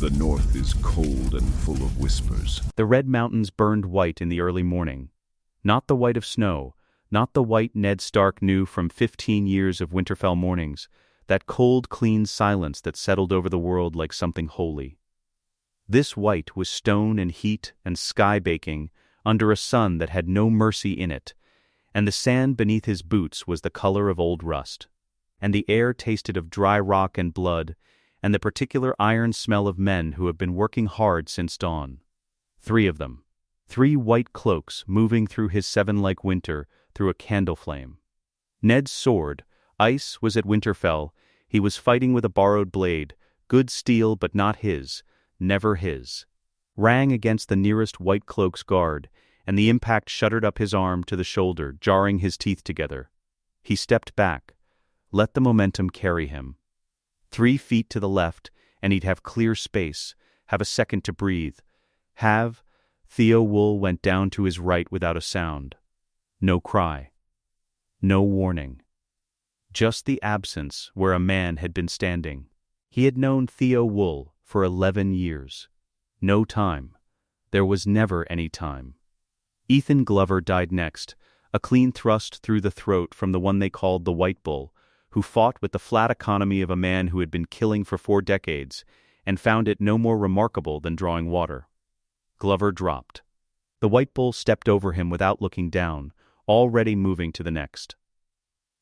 The north is cold and full of whispers. The red mountains burned white in the early morning. Not the white of snow, not the white Ned Stark knew from 15 years of Winterfell mornings, that cold, clean silence that settled over the world like something holy. This white was stone and heat and sky baking under a sun that had no mercy in it, and the sand beneath his boots was the color of old rust, and the air tasted of dry rock and blood, and the particular iron smell of men who have been working hard since dawn. 3 of them. 3 white cloaks moving through his 7-like winter through a candle flame. Ned's sword, ice, was at Winterfell. He was fighting with a borrowed blade, good steel but not his, never his. Rang against the nearest white cloak's guard, and the impact shuddered up his arm to the shoulder, jarring his teeth together. He stepped back. Let the momentum carry him. 3 feet to the left, and he'd have clear space, have a second to breathe. Theo Wool went down to his right without a sound. No cry. No warning. Just the absence where a man had been standing. He had known Theo Wool for 11 years. No time. There was never any time. Ethan Glover died next, a clean thrust through the throat from the one they called the White Bull, who fought with the flat economy of a man who had been killing for 4 decades, and found it no more remarkable than drawing water. Glover dropped. The White Bull stepped over him without looking down, already moving to the next.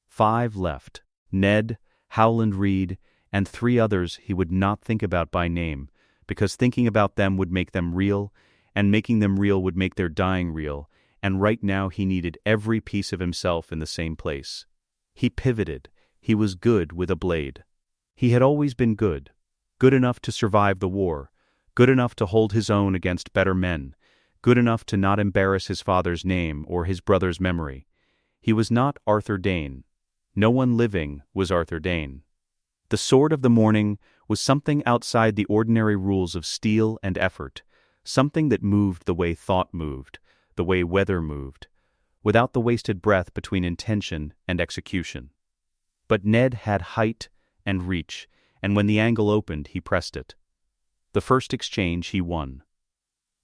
5 left: Ned, Howland Reed, and 3 others he would not think about by name, because thinking about them would make them real, and making them real would make their dying real, and right now he needed every piece of himself in the same place. He pivoted. He was good with a blade. He had always been good. Good enough to survive the war. Good enough to hold his own against better men. Good enough to not embarrass his father's name or his brother's memory. He was not Arthur Dayne. No one living was Arthur Dayne. The sword of the morning was something outside the ordinary rules of steel and effort, something that moved the way thought moved, the way weather moved, without the wasted breath between intention and execution. But Ned had height and reach, and when the angle opened, he pressed it. The first exchange he won.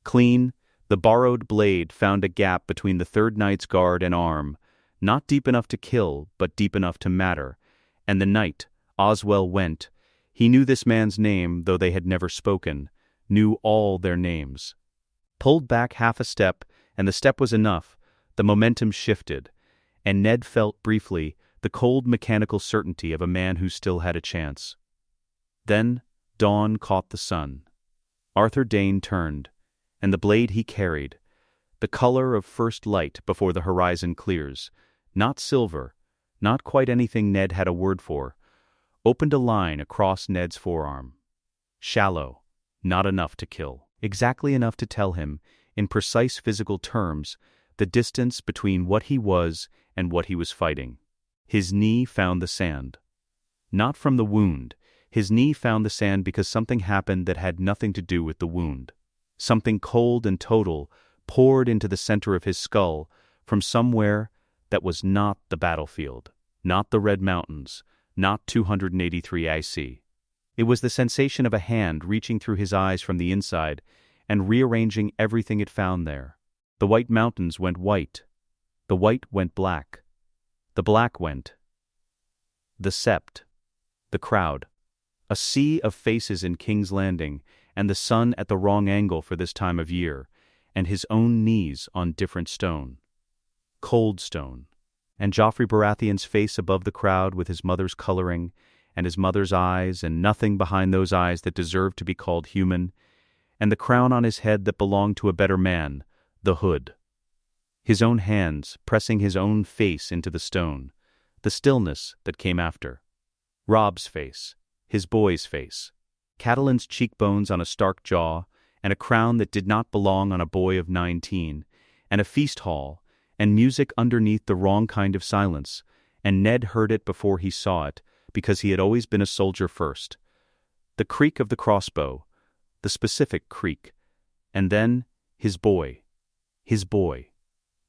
Clean, the borrowed blade found a gap between the third knight's guard and arm, not deep enough to kill, but deep enough to matter, and the knight, Oswell Went, he knew this man's name, though they had never spoken, knew all their names. Pulled back half a step, and the step was enough, the momentum shifted, and Ned felt briefly the cold mechanical certainty of a man who still had a chance. Then dawn caught the sun. Arthur Dayne turned, and the blade he carried, the color of first light before the horizon clears, not silver, not quite anything Ned had a word for, opened a line across Ned's forearm. Shallow, not enough to kill, exactly enough to tell him, in precise physical terms, the distance between what he was and what he was fighting. His knee found the sand. Not from the wound. His knee found the sand because something happened that had nothing to do with the wound. Something cold and total poured into the center of his skull from somewhere that was not the battlefield, not the Red Mountains, not 283 IC. It was the sensation of a hand reaching through his eyes from the inside and rearranging everything it found there. The White Mountains went white. The white went black. The black went. The sept. The crowd. A sea of faces in King's Landing, and the sun at the wrong angle for this time of year, and his own knees on different stone. Cold stone. And Joffrey Baratheon's face above the crowd with his mother's coloring, and his mother's eyes, and nothing behind those eyes that deserved to be called human, and the crown on his head that belonged to a better man, the hood. His own hands pressing his own face into the stone, the stillness that came after. Robb's face, his boy's face, Catelyn's cheekbones on a Stark jaw, and a crown that did not belong on a boy of 19, and a feast hall, and music underneath the wrong kind of silence, and Ned heard it before he saw it, because he had always been a soldier first. The creak of the crossbow, the specific creak, and then his boy.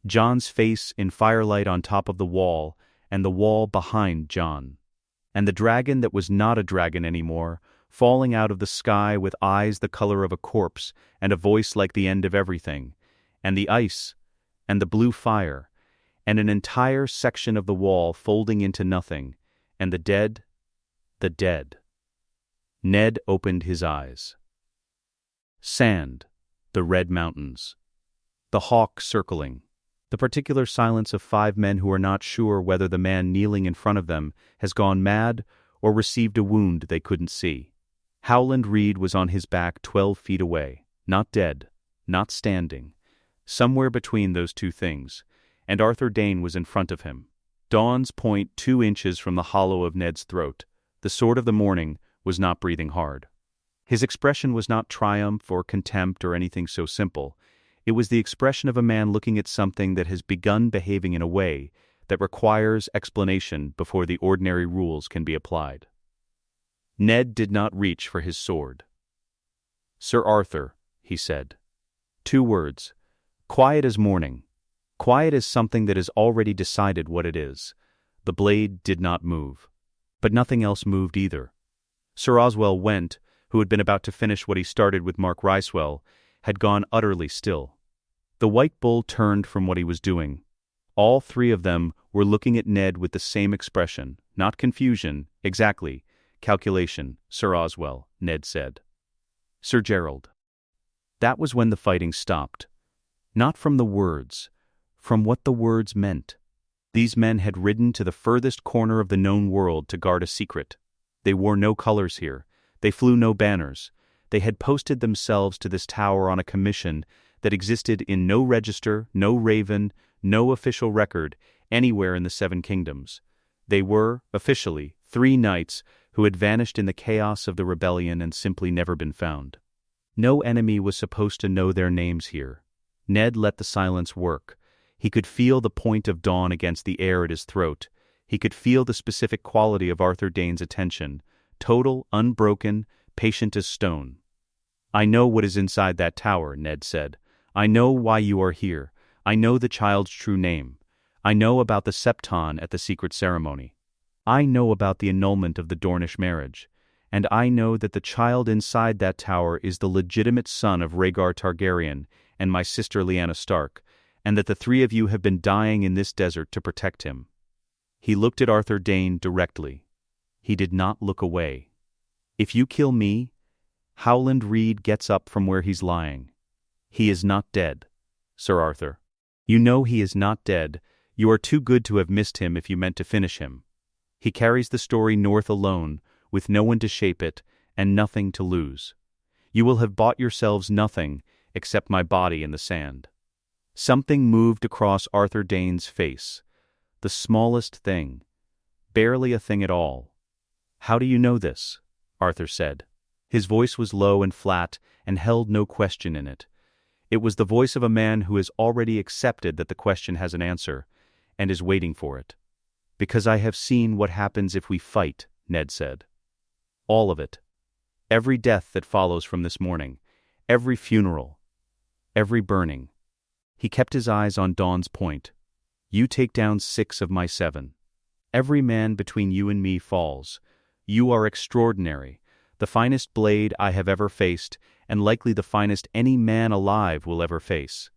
Jon's face in firelight on top of the wall, and the wall behind Jon. And the dragon that was not a dragon anymore falling out of the sky with eyes the color of a corpse and a voice like the end of everything, and the ice, and the blue fire, and an entire section of the wall folding into nothing, and the dead. Ned opened his eyes. Sand, the red mountains, the hawk circling, the particular silence of 5 men who are not sure whether the man kneeling in front of them has gone mad or received a wound they couldn't see. Howland Reed was on his back 12 feet away, not dead, not standing, somewhere between those two things, and Arthur Dayne was in front of him. Dawn's point 2 inches from the hollow of Ned's throat, the sword of the morning, was not breathing hard. His expression was not triumph or contempt or anything so simple. It was the expression of a man looking at something that has begun behaving in a way that requires explanation before the ordinary rules can be applied. Ned did not reach for his sword. "Sir Arthur," he said. 2 words. Quiet as morning. Quiet as something that has already decided what it is. The blade did not move. But nothing else moved either. Sir Oswell Went, who had been about to finish what he started with Mark Ricewell, had gone utterly still. The White Bull turned from what he was doing. All 3 of them were looking at Ned with the same expression, not confusion, exactly, calculation, Sir Oswell, Ned said. "Sir Gerald." That was when the fighting stopped. Not from the words, from what the words meant. These men had ridden to the furthest corner of the known world to guard a secret. They wore no colors here. They flew no banners. They had posted themselves to this tower on a commission that existed in no register, no raven, no official record, anywhere in the 7 kingdoms. They were, officially, 3 knights who had vanished in the chaos of the rebellion and simply never been found. No enemy was supposed to know their names here. Ned let the silence work. He could feel the point of dawn against the air at his throat. He could feel the specific quality of Arthur Dayne's attention, total, unbroken, patient as stone. "I know what is inside that tower," Ned said. "I know why you are here. I know the child's true name. I know about the septon at the secret ceremony. I know about the annulment of the Dornish marriage. And I know that the child inside that tower is the legitimate son of Rhaegar Targaryen and my sister Lyanna Stark, and that the 3 of you have been dying in this desert to protect him." He looked at Arthur Dayne directly. He did not look away. "If you kill me," Howland Reed gets up from where he's lying. "He is not dead, Sir Arthur. You know he is not dead. You are too good to have missed him if you meant to finish him. He carries the story north alone, with no one to shape it, and nothing to lose. You will have bought yourselves nothing except my body in the sand." Something moved across Arthur Dayne's face. The smallest thing. Barely a thing at all. "How do you know this?" Arthur said. His voice was low and flat and held no question in it. It was the voice of a man who has already accepted that the question has an answer, and is waiting for it. "Because I have seen what happens if we fight," Ned said. "All of it. Every death that follows from this morning. Every funeral. Every burning." He kept his eyes on Dawn's point. "You take down 6 of my 7. Every man between you and me falls. You are extraordinary, the finest blade I have ever faced, and likely the finest any man alive will ever face.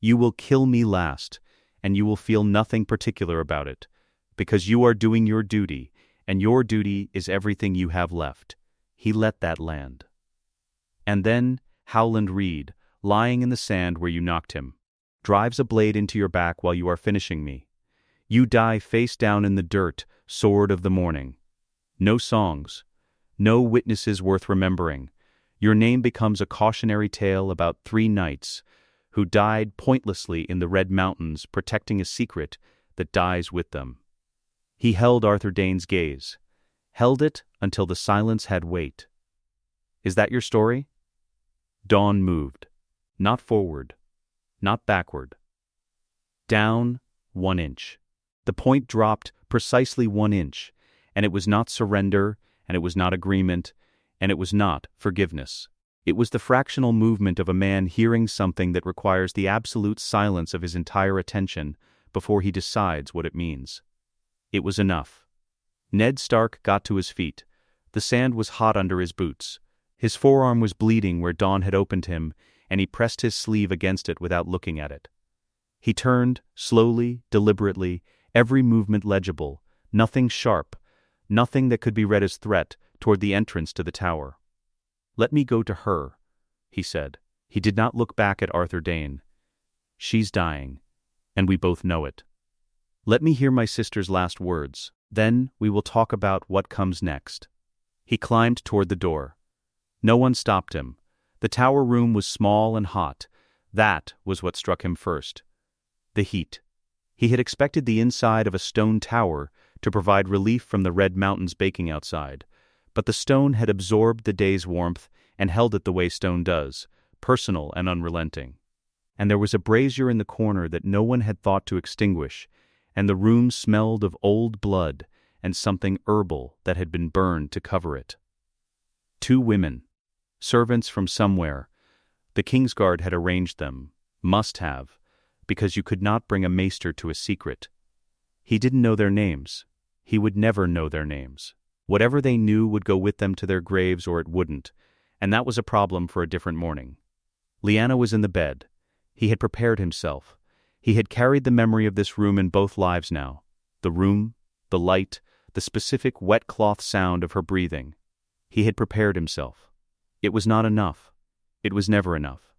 You will kill me last, and you will feel nothing particular about it, because you are doing your duty, and your duty is everything you have left." He let that land. "And then Howland Reed, lying in the sand where you knocked him, drives a blade into your back while you are finishing me. You die face down in the dirt, sword of the morning. No songs. No witnesses worth remembering. Your name becomes a cautionary tale about 3 knights who died pointlessly in the Red Mountains protecting a secret that dies with them." He held Arthur Dayne's gaze. Held it until the silence had weight. "Is that your story?" Dawn moved. Not forward. Not backward. Down 1 inch. The point dropped precisely 1 inch, and it was not surrender, and it was not agreement, and it was not forgiveness. It was the fractional movement of a man hearing something that requires the absolute silence of his entire attention before he decides what it means. It was enough. Ned Stark got to his feet, The sand was hot under his boots. His forearm was bleeding where Dawn had opened him, and he pressed his sleeve against it without looking at it. He turned, slowly, deliberately, every movement legible, nothing sharp, nothing that could be read as threat, toward the entrance to the tower. "Let me go to her," he said. He did not look back at Arthur Dayne. "She's dying, and we both know it. Let me hear my sister's last words. Then we will talk about what comes next." He climbed toward the door. No one stopped him. The tower room was small and hot. That was what struck him first. The heat. He had expected the inside of a stone tower to provide relief from the red mountains baking outside, but the stone had absorbed the day's warmth and held it the way stone does, personal and unrelenting. And there was a brazier in the corner that no one had thought to extinguish, and the room smelled of old blood and something herbal that had been burned to cover it. 2 women. Servants from somewhere. The Kingsguard had arranged them. Must have. Because you could not bring a maester to a secret. He didn't know their names. He would never know their names. Whatever they knew would go with them to their graves or it wouldn't, and that was a problem for a different morning. Lyanna was in the bed. He had prepared himself. He had carried the memory of this room in both lives now. The room, the light, the specific wet cloth sound of her breathing. He had prepared himself. It was not enough. It was never enough.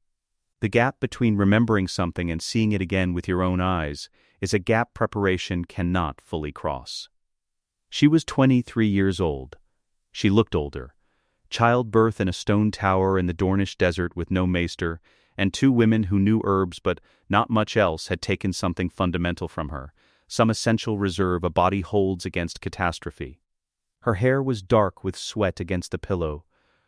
The gap between remembering something and seeing it again with your own eyes is a gap preparation cannot fully cross. She was 23 years old. She looked older. Childbirth in a stone tower in the Dornish desert with no maester, and 2 women who knew herbs but not much else had taken something fundamental from her, some essential reserve a body holds against catastrophe. Her hair was dark with sweat against the pillow.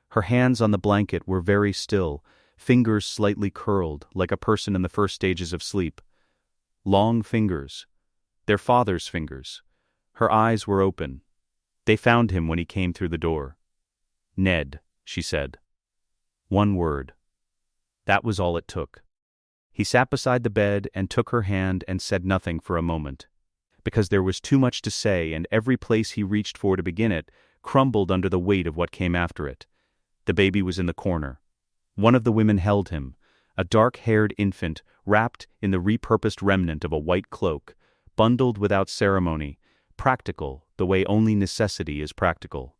Her hands on the blanket were very still, fingers slightly curled, like a person in the first stages of sleep. Long fingers. Their father's fingers. Her eyes were open. They found him when he came through the door. "Ned," she said. 1 word. That was all it took. He sat beside the bed and took her hand and said nothing for a moment. Because there was too much to say, and every place he reached for to begin it crumbled under the weight of what came after it. The baby was in the corner. One of the women held him, a dark-haired infant wrapped in the repurposed remnant of a white cloak, bundled without ceremony, practical the way only necessity is practical.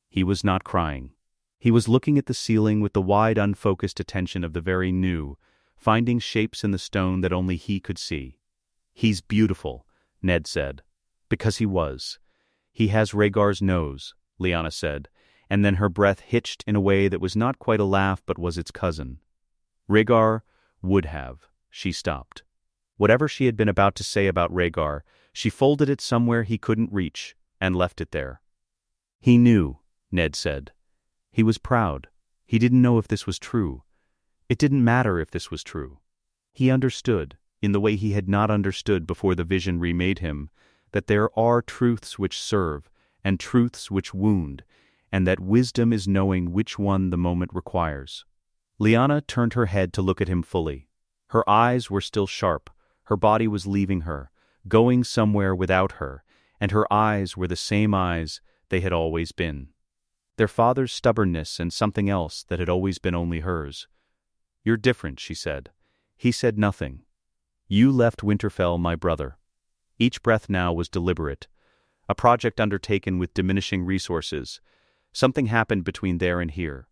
He was not crying. He was looking at the ceiling with the wide, unfocused attention of the very new, finding shapes in the stone that only he could see. "He's beautiful," Ned said. Because he was. "He has Rhaegar's nose," Lyanna said, and then her breath hitched in a way that was not quite a laugh but was its cousin. "Rhaegar would have." She stopped. Whatever she had been about to say about Rhaegar, she folded it somewhere he couldn't reach, and left it there. "He knew," Ned said. He was proud. He didn't know if this was true. It didn't matter if this was true. He understood, in the way he had not understood before the vision remade him, that there are truths which serve, and truths which wound, and that wisdom is knowing which one the moment requires. Lyanna turned her head to look at him fully. Her eyes were still sharp, her body was leaving her, going somewhere without her, and her eyes were the same eyes they had always been. Their father's stubbornness and something else that had always been only hers. "You're different," she said. He said nothing. "You left Winterfell, my brother." Each breath now was deliberate. A project undertaken with diminishing resources. Something happened between there and here.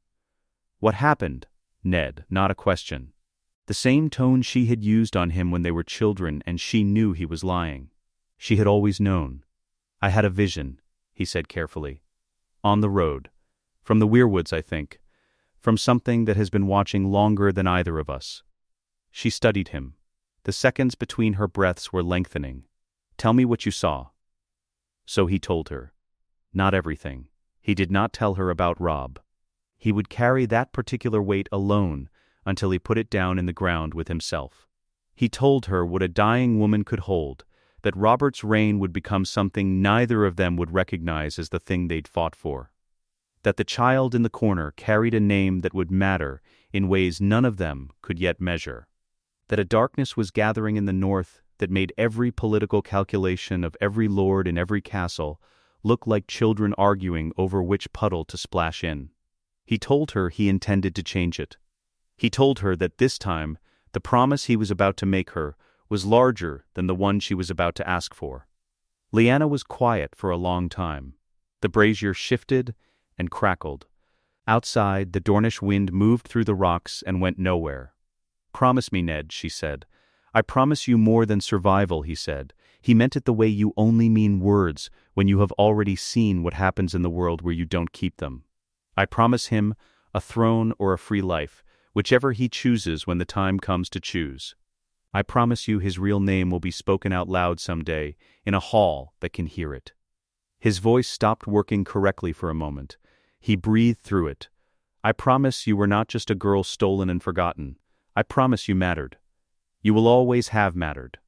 "What happened?" Ned, not a question. The same tone she had used on him when they were children, and she knew he was lying. She had always known. "I had a vision," he said carefully. "On the road. From the Weirwoods, I think. From something that has been watching longer than either of us." She studied him. The seconds between her breaths were lengthening. "Tell me what you saw." So he told her. Not everything. He did not tell her about Robb. He would carry that particular weight alone until he put it down in the ground with himself. He told her what a dying woman could hold, that Robert's reign would become something neither of them would recognize as the thing they'd fought for. That the child in the corner carried a name that would matter in ways none of them could yet measure. That a darkness was gathering in the north that made every political calculation of every lord in every castle looked like children arguing over which puddle to splash in. He told her he intended to change it. He told her that this time, the promise he was about to make her was larger than the one she was about to ask for. Lyanna was quiet for a long time. The brazier shifted and crackled. Outside, the Dornish wind moved through the rocks and went nowhere. "Promise me, Ned," she said. "I promise you more than survival," he said. He meant it the way you only mean words when you have already seen what happens in the world where you don't keep them. I promise him a throne or a free life, whichever he chooses when the time comes to choose. I promise you his real name will be spoken out loud someday in a hall that can hear it." His voice stopped working correctly for a moment. He breathed through it. "I promise you were not just a girl stolen and forgotten. I promise you mattered. You will always have mattered."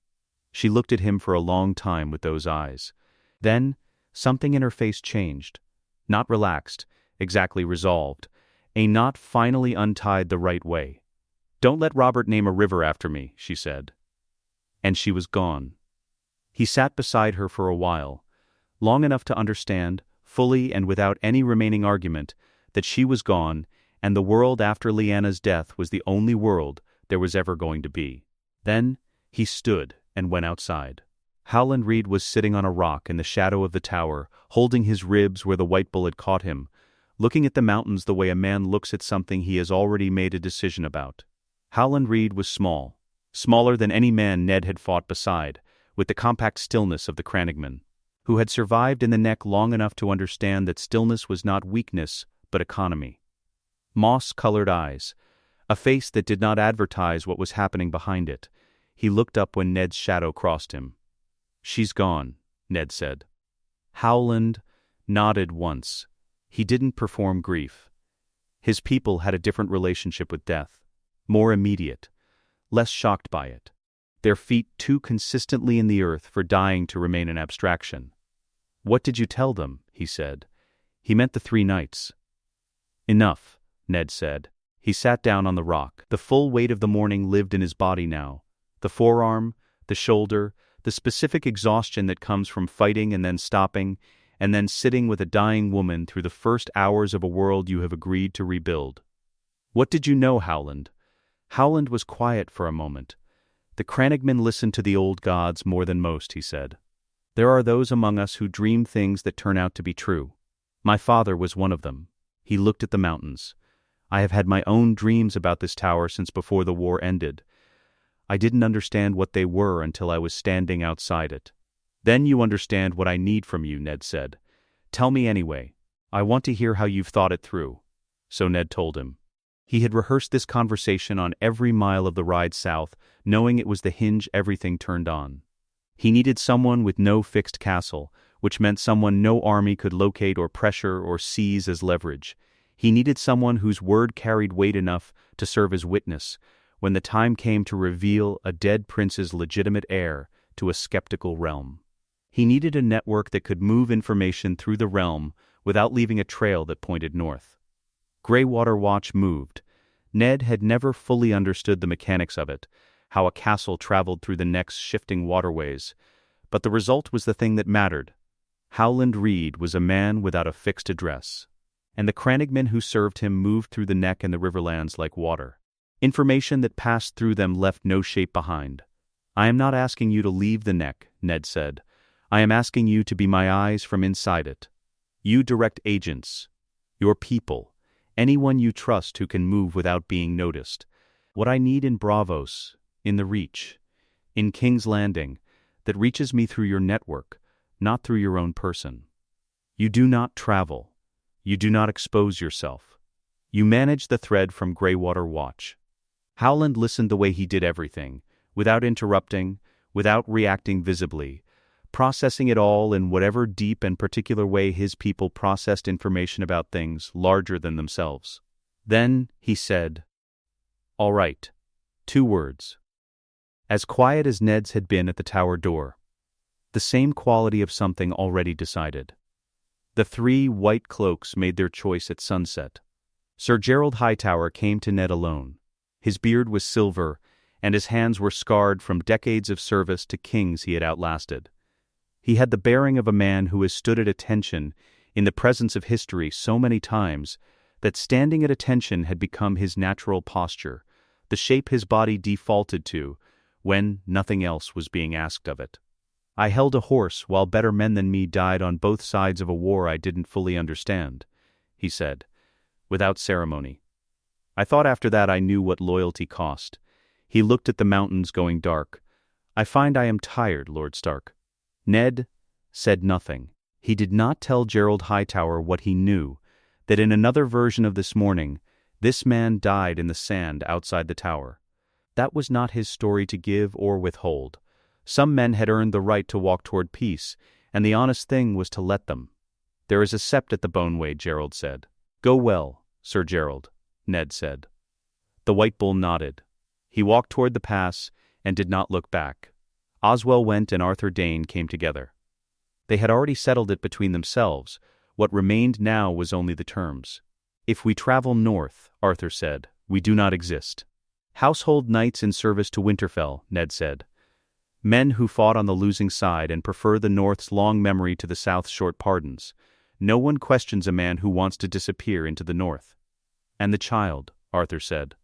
She looked at him for a long time with those eyes. Then, something in her face changed. Not relaxed, exactly resolved. A knot finally untied the right way. "Don't let Robert name a river after me," she said. And she was gone. He sat beside her for a while, long enough to understand, fully and without any remaining argument, that she was gone, and the world after Lyanna's death was the only world there was ever going to be. Then, he stood and went outside. Howland Reed was sitting on a rock in the shadow of the tower, holding his ribs where the white bull had caught him, looking at the mountains the way a man looks at something he has already made a decision about. Howland Reed was small, smaller than any man Ned had fought beside, with the compact stillness of the crannogman, who had survived in the neck long enough to understand that stillness was not weakness, but economy. Moss-colored eyes, a face that did not advertise what was happening behind it. He looked up when Ned's shadow crossed him. "She's gone," Ned said. Howland nodded once. He didn't perform grief. His people had a different relationship with death, more immediate, less shocked by it. Their feet too consistently in the earth for dying to remain an abstraction. "What did you tell them?" he said. He meant the 3 nights. "Enough," Ned said. He sat down on the rock. The full weight of the morning lived in his body now. The forearm, the shoulder, the specific exhaustion that comes from fighting and then stopping, and then sitting with a dying woman through the first hours of a world you have agreed to rebuild. "What did you know, Howland?" Howland was quiet for a moment. "The crannogmen listen to the old gods more than most," he said. "There are those among us who dream things that turn out to be true. My father was one of them." He looked at the mountains. "I have had my own dreams about this tower since before the war ended. I didn't understand what they were until I was standing outside it." "Then you understand what I need from you," Ned said. "Tell me anyway. I want to hear how you've thought it through." So Ned told him. He had rehearsed this conversation on every mile of the ride south, knowing it was the hinge everything turned on. He needed someone with no fixed castle, which meant someone no army could locate or pressure or seize as leverage. He needed someone whose word carried weight enough to serve as witness when the time came to reveal a dead prince's legitimate heir to a skeptical realm. He needed a network that could move information through the realm without leaving a trail that pointed north. Greywater Watch moved. Ned had never fully understood the mechanics of it, how a castle traveled through the neck's shifting waterways, but the result was the thing that mattered. Howland Reed was a man without a fixed address, and the crannogmen who served him moved through the neck and the riverlands like water. Information that passed through them left no shape behind. "I am not asking you to leave the neck," Ned said. "I am asking you to be my eyes from inside it. You direct agents, your people, anyone you trust who can move without being noticed. What I need in Braavos, in the Reach, in King's Landing, that reaches me through your network, not through your own person. You do not travel. You do not expose yourself. You manage the thread from Greywater Watch." Howland listened the way he did everything, without interrupting, without reacting visibly, processing it all in whatever deep and particular way his people processed information about things larger than themselves. Then he said, "All right." 2 words. As quiet as Ned's had been at the tower door. The same quality of something already decided. The 3 white cloaks made their choice at sunset. Sir Gerald Hightower came to Ned alone. His beard was silver, and his hands were scarred from decades of service to kings he had outlasted. He had the bearing of a man who has stood at attention in the presence of history so many times that standing at attention had become his natural posture, the shape his body defaulted to when nothing else was being asked of it. I held a horse while better men than me died on both sides of a war I didn't fully understand, he said, without ceremony. I thought after that I knew what loyalty cost. He looked at the mountains going dark. I find I am tired, Lord Stark. Ned said nothing. He did not tell Gerald Hightower what he knew, that in another version of this morning, this man died in the sand outside the tower. That was not his story to give or withhold. Some men had earned the right to walk toward peace, and the honest thing was to let them. There is a sept at the Boneway, Gerald said. Go well, Sir Gerald, Ned said. The White Bull nodded. He walked toward the pass and did not look back. Oswell went and Arthur Dayne came together. They had already settled it between themselves. What remained now was only the terms. If we travel north, Arthur said, we do not exist. Household knights in service to Winterfell, Ned said. Men who fought on the losing side and prefer the North's long memory to the South's short pardons. No one questions a man who wants to disappear into the North. And the child, Arthur said,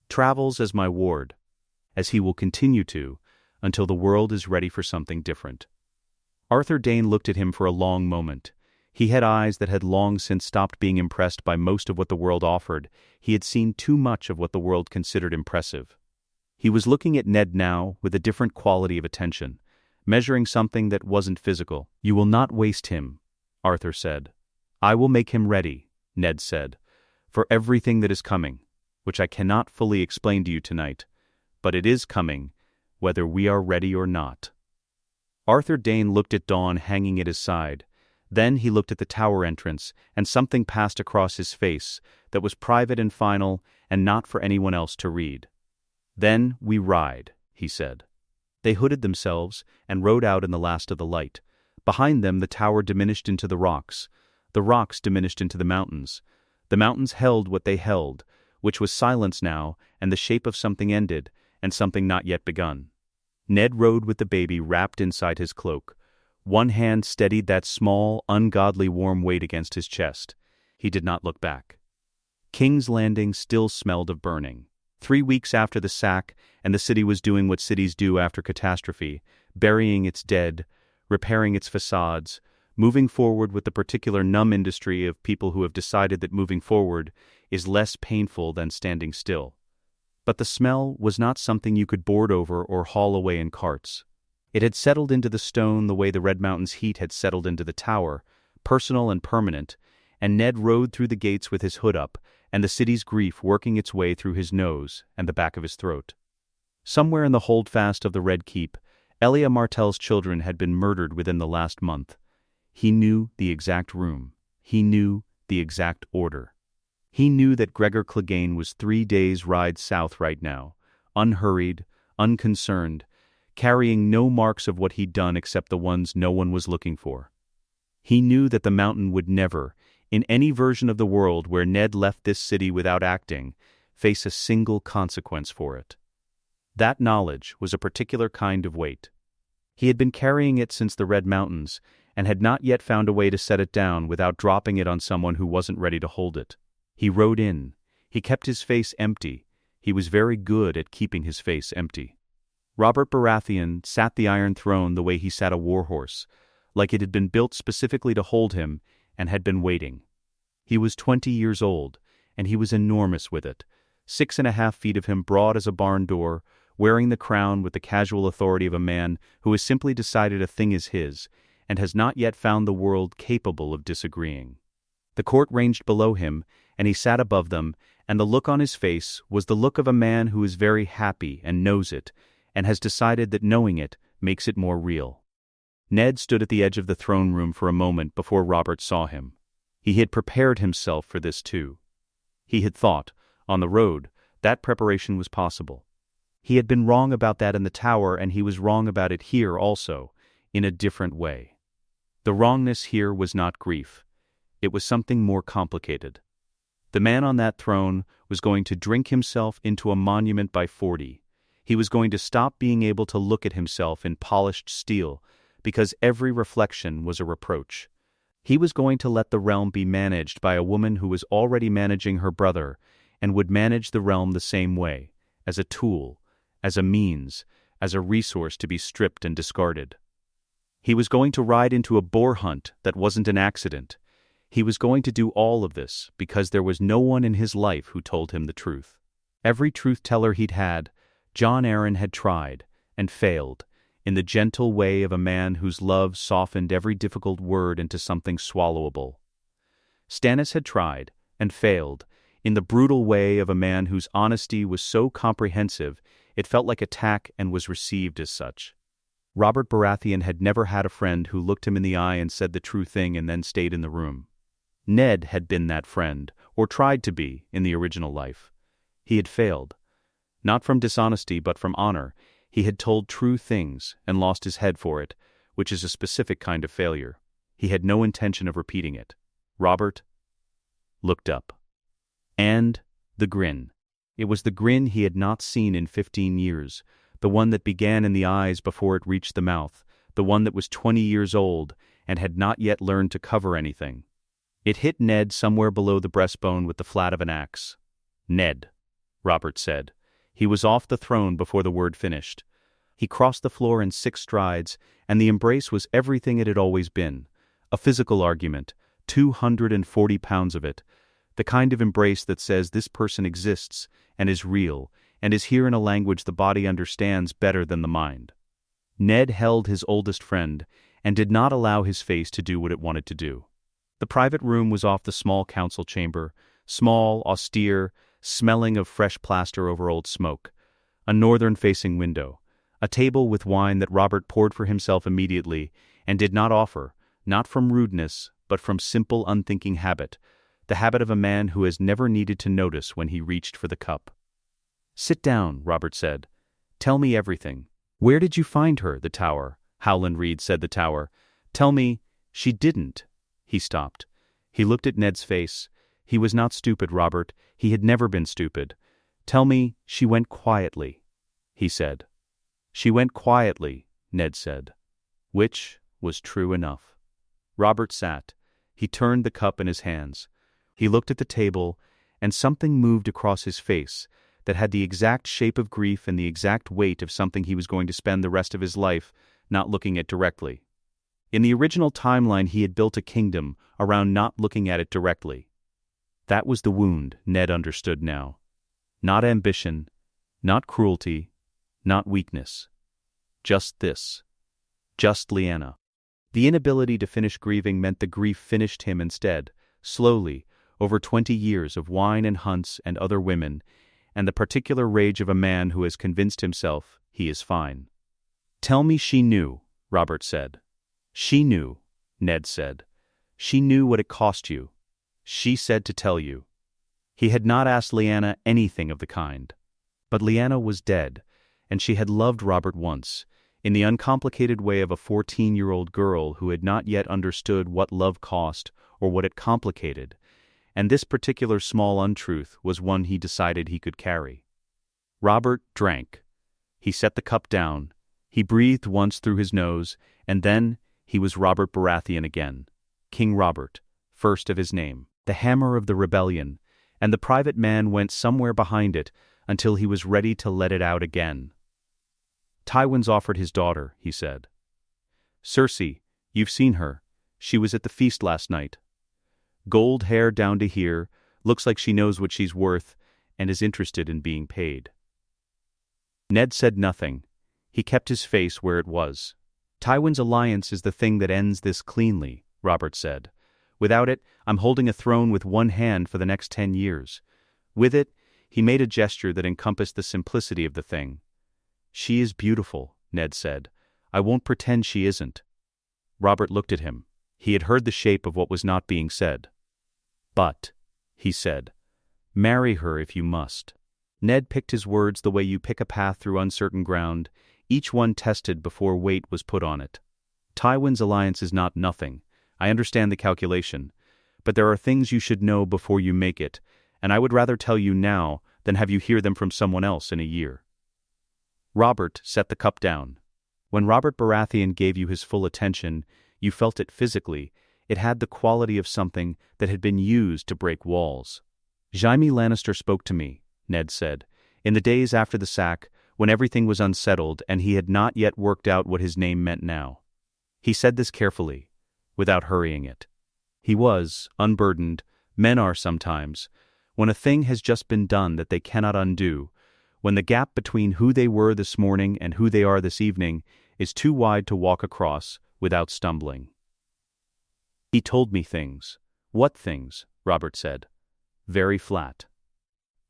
travels as my ward, as he will continue to, until the world is ready for something different. Arthur Dayne looked at him for a long moment. He had eyes that had long since stopped being impressed by most of what the world offered. He had seen too much of what the world considered impressive. He was looking at Ned now with a different quality of attention, measuring something that wasn't physical. You will not waste him, Arthur said. I will make him ready, Ned said, for everything that is coming, which I cannot fully explain to you tonight, but it is coming, whether we are ready or not. Arthur Dayne looked at Dawn hanging at his side. Then he looked at the tower entrance, and something passed across his face that was private and final and not for anyone else to read. Then we ride, he said. They hooded themselves and rode out in the last of the light. Behind them the tower diminished into the rocks diminished into the mountains. The mountains held what they held, which was silence now, and the shape of something ended, and something not yet begun. Ned rode with the baby wrapped inside his cloak. One hand steadied that small, ungodly warm weight against his chest. He did not look back. King's Landing still smelled of burning. 3 weeks after the sack, and the city was doing what cities do after catastrophe, burying its dead, repairing its facades, moving forward with the particular numb industry of people who have decided that moving forward is less painful than standing still. But the smell was not something you could board over or haul away in carts. It had settled into the stone the way the Red Mountain's heat had settled into the tower, personal and permanent, and Ned rode through the gates with his hood up, and the city's grief working its way through his nose and the back of his throat. Somewhere in the holdfast of the Red Keep, Elia Martell's children had been murdered within the last month. He knew the exact room. He knew the exact order. He knew that Gregor Clegane was 3 days' ride south right now, unhurried, unconcerned, carrying no marks of what he'd done except the ones no one was looking for. He knew that the mountain would never, in any version of the world where Ned left this city without acting, face a single consequence for it. That knowledge was a particular kind of weight. He had been carrying it since the Red Mountains, and had not yet found a way to set it down without dropping it on someone who wasn't ready to hold it. He rode in. He kept his face empty. He was very good at keeping his face empty. Robert Baratheon sat the Iron Throne the way he sat a warhorse, like it had been built specifically to hold him, and had been waiting. He was 20 years old, and he was enormous with it, 6.5 feet of him broad as a barn door, wearing the crown with the casual authority of a man who has simply decided a thing is his, and has not yet found the world capable of disagreeing. The court ranged below him, and he sat above them, and the look on his face was the look of a man who is very happy and knows it, and has decided that knowing it makes it more real. Ned stood at the edge of the throne room for a moment before Robert saw him. He had prepared himself for this too. He had thought, on the road, that preparation was possible. He had been wrong about that in the tower, and he was wrong about it here also, in a different way. The wrongness here was not grief. It was something more complicated. The man on that throne was going to drink himself into a monument by 40. He was going to stop being able to look at himself in polished steel because every reflection was a reproach. He was going to let the realm be managed by a woman who was already managing her brother and would manage the realm the same way, as a tool, as a means, as a resource to be stripped and discarded. He was going to ride into a boar hunt that wasn't an accident. He was going to do all of this because there was no one in his life who told him the truth. Every truth-teller he'd had, Jon Arryn had tried, and failed, in the gentle way of a man whose love softened every difficult word into something swallowable. Stannis had tried, and failed, in the brutal way of a man whose honesty was so comprehensive it felt like attack and was received as such. Robert Baratheon had never had a friend who looked him in the eye and said the true thing and then stayed in the room. Ned had been that friend, or tried to be, in the original life. He had failed. Not from dishonesty but from honor. He had told true things and lost his head for it, which is a specific kind of failure. He had no intention of repeating it. Robert looked up. And the grin. It was the grin he had not seen in 15 years, the one that began in the eyes before it reached the mouth, the one that was 20 years old and had not yet learned to cover anything. It hit Ned somewhere below the breastbone with the flat of an axe. "Ned," Robert said. He was off the throne before the word finished. He crossed the floor in 6 strides, and the embrace was everything it had always been. A physical argument, 240 pounds of it. The kind of embrace that says this person exists, and is real, and is here in a language the body understands better than the mind. Ned held his oldest friend, and did not allow his face to do what it wanted to do. The private room was off the small council chamber, small, austere, smelling of fresh plaster over old smoke, a northern-facing window, a table with wine that Robert poured for himself immediately, and did not offer, not from rudeness, but from simple unthinking habit, the habit of a man who has never needed to notice when he reached for the cup. "Sit down," Robert said. "Tell me everything." "Where did you find her, the Tower?" Howland Reed said. "The Tower. Tell me." "She didn't." He stopped. He looked at Ned's face. He was not stupid, Robert. He had never been stupid. "Tell me, she went quietly," he said. "She went quietly," Ned said. Which was true enough. Robert sat. He turned the cup in his hands. He looked at the table, and something moved across his face that had the exact shape of grief and the exact weight of something he was going to spend the rest of his life not looking at directly. In the original timeline he had built a kingdom around not looking at it directly. That was the wound, Ned understood now. Not ambition, not cruelty, not weakness. Just this. Just Lyanna. The inability to finish grieving meant the grief finished him instead, slowly, over 20 years of wine and hunts and other women, and the particular rage of a man who has convinced himself he is fine. "Tell me she knew," Robert said. "She knew," Ned said. "She knew what it cost you. She said to tell you." He had not asked Lyanna anything of the kind. But Lyanna was dead, and she had loved Robert once, in the uncomplicated way of a 14-year-old girl who had not yet understood what love cost or what it complicated, and this particular small untruth was one he decided he could carry. Robert drank. He set the cup down. He breathed once through his nose, and then he was Robert Baratheon again. King Robert, first of his name, the hammer of the rebellion, and the private man went somewhere behind it until he was ready to let it out again. "Tywin's offered his daughter," he said. "Cersei, you've seen her. She was at the feast last night. Gold hair down to here, looks like she knows what she's worth, and is interested in being paid." Ned said nothing. He kept his face where it was. "Tywin's alliance is the thing that ends this cleanly," Robert said. "Without it, I'm holding a throne with one hand for the next 10 years. With it," he made a gesture that encompassed the simplicity of the thing. "She is beautiful," Ned said. "I won't pretend she isn't." Robert looked at him. He had heard the shape of what was not being said. "But," he said, "marry her if you must." Ned picked his words the way you pick a path through uncertain ground, each one tested before weight was put on it. "Tywin's alliance is not nothing. I understand the calculation. But there are things you should know before you make it, and I would rather tell you now than have you hear them from someone else in a year." Robert set the cup down. When Robert Baratheon gave you his full attention, you felt it physically. It had the quality of something that had been used to break walls. Jaime Lannister spoke to me, Ned said, in the days after the sack, when everything was unsettled and he had not yet worked out what his name meant now. He said this carefully, without hurrying it. He was, unburdened, men are sometimes, when a thing has just been done that they cannot undo, when the gap between who they were this morning and who they are this evening is too wide to walk across without stumbling. He told me things. What things? Robert said. Very flat.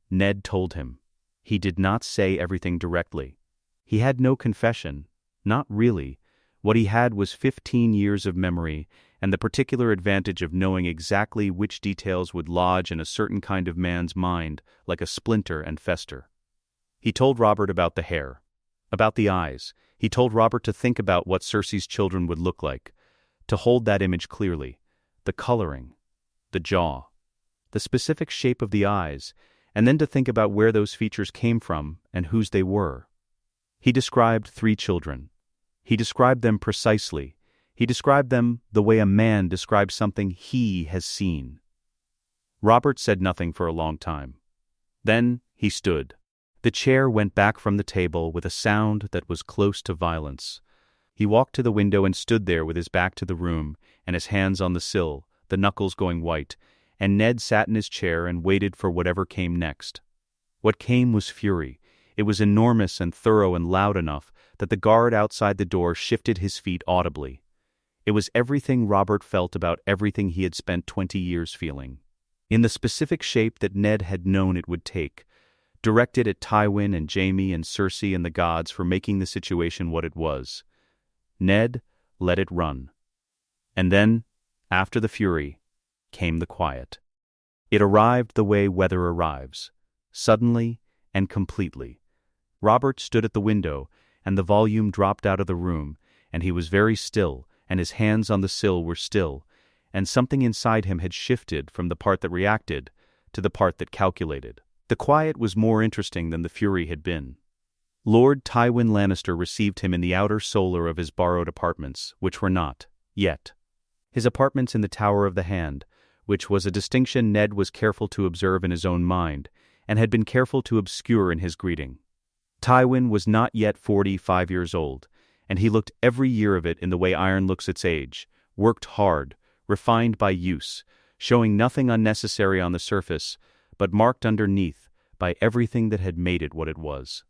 Ned told him. He did not say everything directly. He had no confession. Not really. What he had was 15 years of memory and the particular advantage of knowing exactly which details would lodge in a certain kind of man's mind like a splinter and fester. He told Robert about the hair, about the eyes. He told Robert to think about what Cersei's children would look like, to hold that image clearly, the coloring, the jaw, the specific shape of the eyes, and then to think about where those features came from and whose they were. He described 3 children. He described them precisely. He described them the way a man describes something he has seen. Robert said nothing for a long time. Then he stood. The chair went back from the table with a sound that was close to violence. He walked to the window and stood there with his back to the room and his hands on the sill, the knuckles going white, and Ned sat in his chair and waited for whatever came next. What came was fury. It was enormous and thorough and loud enough that the guard outside the door shifted his feet audibly. It was everything Robert felt about everything he had spent 20 years feeling. In the specific shape that Ned had known it would take, directed at Tywin and Jaime and Cersei and the gods for making the situation what it was. Ned let it run. And then, after the fury, came the quiet. It arrived the way weather arrives, suddenly and completely. Robert stood at the window, and the volume dropped out of the room, and he was very still, and his hands on the sill were still, and something inside him had shifted from the part that reacted to the part that calculated. The quiet was more interesting than the fury had been. Lord Tywin Lannister received him in the outer solar of his borrowed apartments, which were not, yet, his apartments in the Tower of the Hand, which was a distinction Ned was careful to observe in his own mind, and had been careful to obscure in his greeting. Tywin was not yet 45 years old, and he looked every year of it in the way iron looks its age, worked hard, refined by use, showing nothing unnecessary on the surface, but marked underneath by everything that had made it what it was.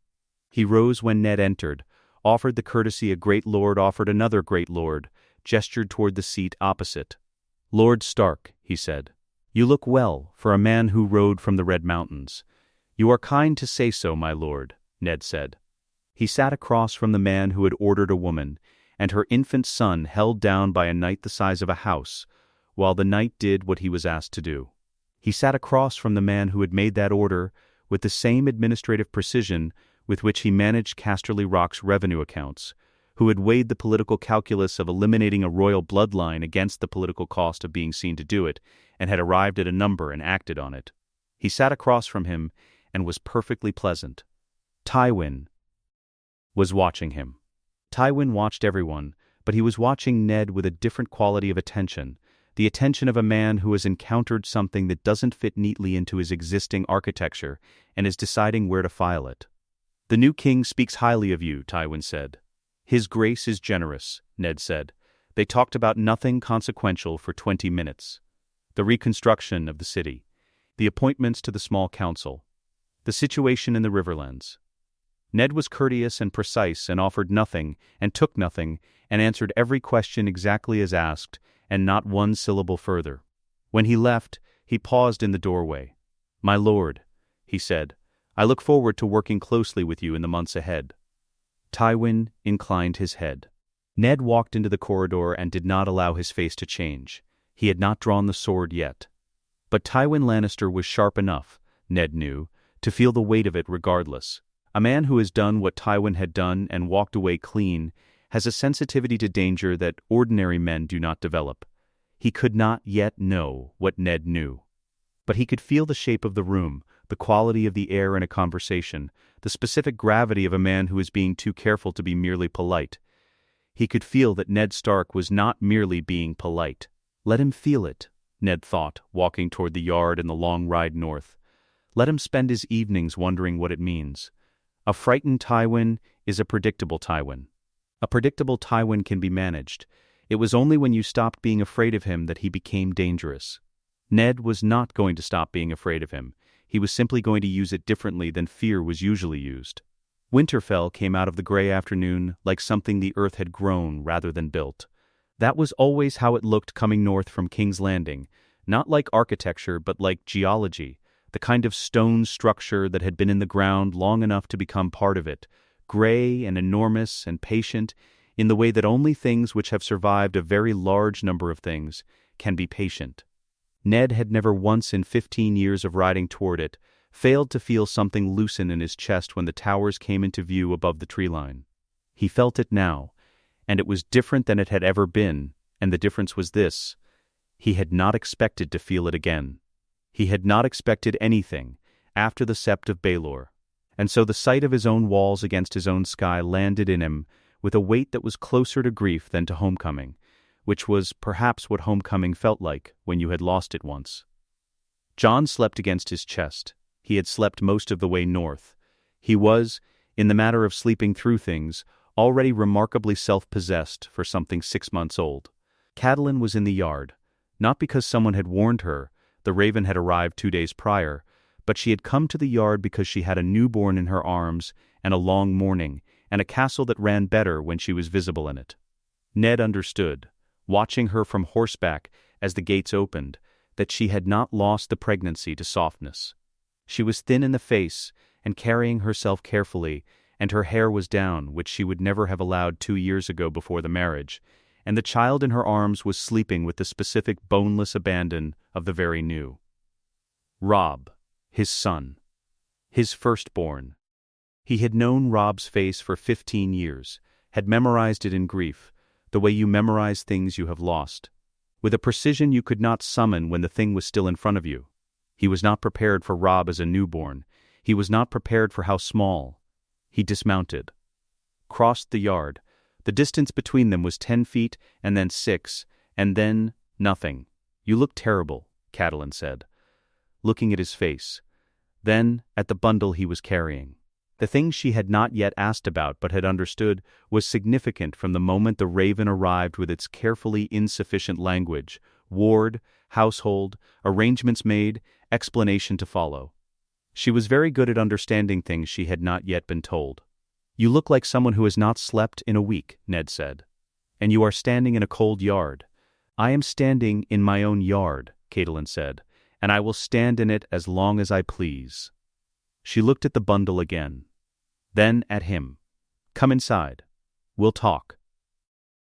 He rose when Ned entered, offered the courtesy a great lord offered another great lord, gestured toward the seat opposite. "Lord Stark," he said, "you look well for a man who rode from the Red Mountains." "You are kind to say so, my lord," Ned said. He sat across from the man who had ordered a woman, and her infant son held down by a knight the size of a house, while the knight did what he was asked to do. He sat across from the man who had made that order with the same administrative precision with which he managed Casterly Rock's revenue accounts, who had weighed the political calculus of eliminating a royal bloodline against the political cost of being seen to do it, and had arrived at a number and acted on it. He sat across from him and was perfectly pleasant. Tywin was watching him. Tywin watched everyone, but he was watching Ned with a different quality of attention, the attention of a man who has encountered something that doesn't fit neatly into his existing architecture and is deciding where to file it. "The new king speaks highly of you," Tywin said. "His grace is generous," Ned said. They talked about nothing consequential for 20 minutes. The reconstruction of the city, the appointments to the small council, the situation in the Riverlands. Ned was courteous and precise and offered nothing and took nothing and answered every question exactly as asked and not one syllable further. When he left, he paused in the doorway. "My lord," he said, "I look forward to working closely with you in the months ahead." Tywin inclined his head. Ned walked into the corridor and did not allow his face to change. He had not drawn the sword yet. But Tywin Lannister was sharp enough, Ned knew, to feel the weight of it regardless. A man who has done what Tywin had done and walked away clean has a sensitivity to danger that ordinary men do not develop. He could not yet know what Ned knew. But he could feel the shape of the room, the quality of the air in a conversation, the specific gravity of a man who is being too careful to be merely polite. He could feel that Ned Stark was not merely being polite. Let him feel it, Ned thought, walking toward the yard and the long ride north. Let him spend his evenings wondering what it means. A frightened Tywin is a predictable Tywin. A predictable Tywin can be managed. It was only when you stopped being afraid of him that he became dangerous. Ned was not going to stop being afraid of him. He was simply going to use it differently than fear was usually used. Winterfell came out of the gray afternoon like something the earth had grown rather than built. That was always how it looked coming north from King's Landing, not like architecture but like geology, the kind of stone structure that had been in the ground long enough to become part of it, gray and enormous and patient, in the way that only things which have survived a very large number of things can be patient. Ned had never once in 15 years of riding toward it failed to feel something loosen in his chest when the towers came into view above the tree line. He felt it now, and it was different than it had ever been, and the difference was this: he had not expected to feel it again. He had not expected anything after the Sept of Baelor, and so the sight of his own walls against his own sky landed in him with a weight that was closer to grief than to homecoming, which was perhaps what homecoming felt like when you had lost it once. Jon slept against his chest. He had slept most of the way north. He was, in the matter of sleeping through things, already remarkably self-possessed for something 6 months old. Catelyn was in the yard, not because someone had warned her, the raven had arrived 2 days prior, but she had come to the yard because she had a newborn in her arms and a long morning, and a castle that ran better when she was visible in it. Ned understood, watching her from horseback as the gates opened, that she had not lost the pregnancy to softness. She was thin in the face and carrying herself carefully, and her hair was down, which she would never have allowed 2 years ago before the marriage, and the child in her arms was sleeping with the specific boneless abandon of the very new. Robb, his son. His firstborn. He had known Robb's face for 15 years, had memorized it in grief, the way you memorize things you have lost, with a precision you could not summon when the thing was still in front of you. He was not prepared for Robb as a newborn. He was not prepared for how small. He dismounted. Crossed the yard. The distance between them was 10 feet, and then 6, and then nothing. "You look terrible," Catelyn said, looking at his face. Then at the bundle he was carrying. The thing she had not yet asked about but had understood was significant from the moment the raven arrived with its carefully insufficient language, ward, household, arrangements made, explanation to follow. She was very good at understanding things she had not yet been told. "You look like someone who has not slept in a week," Ned said. "And you are standing in a cold yard." "I am standing in my own yard," Catelyn said, "and I will stand in it as long as I please." She looked at the bundle again. Then at him. "Come inside. We'll talk."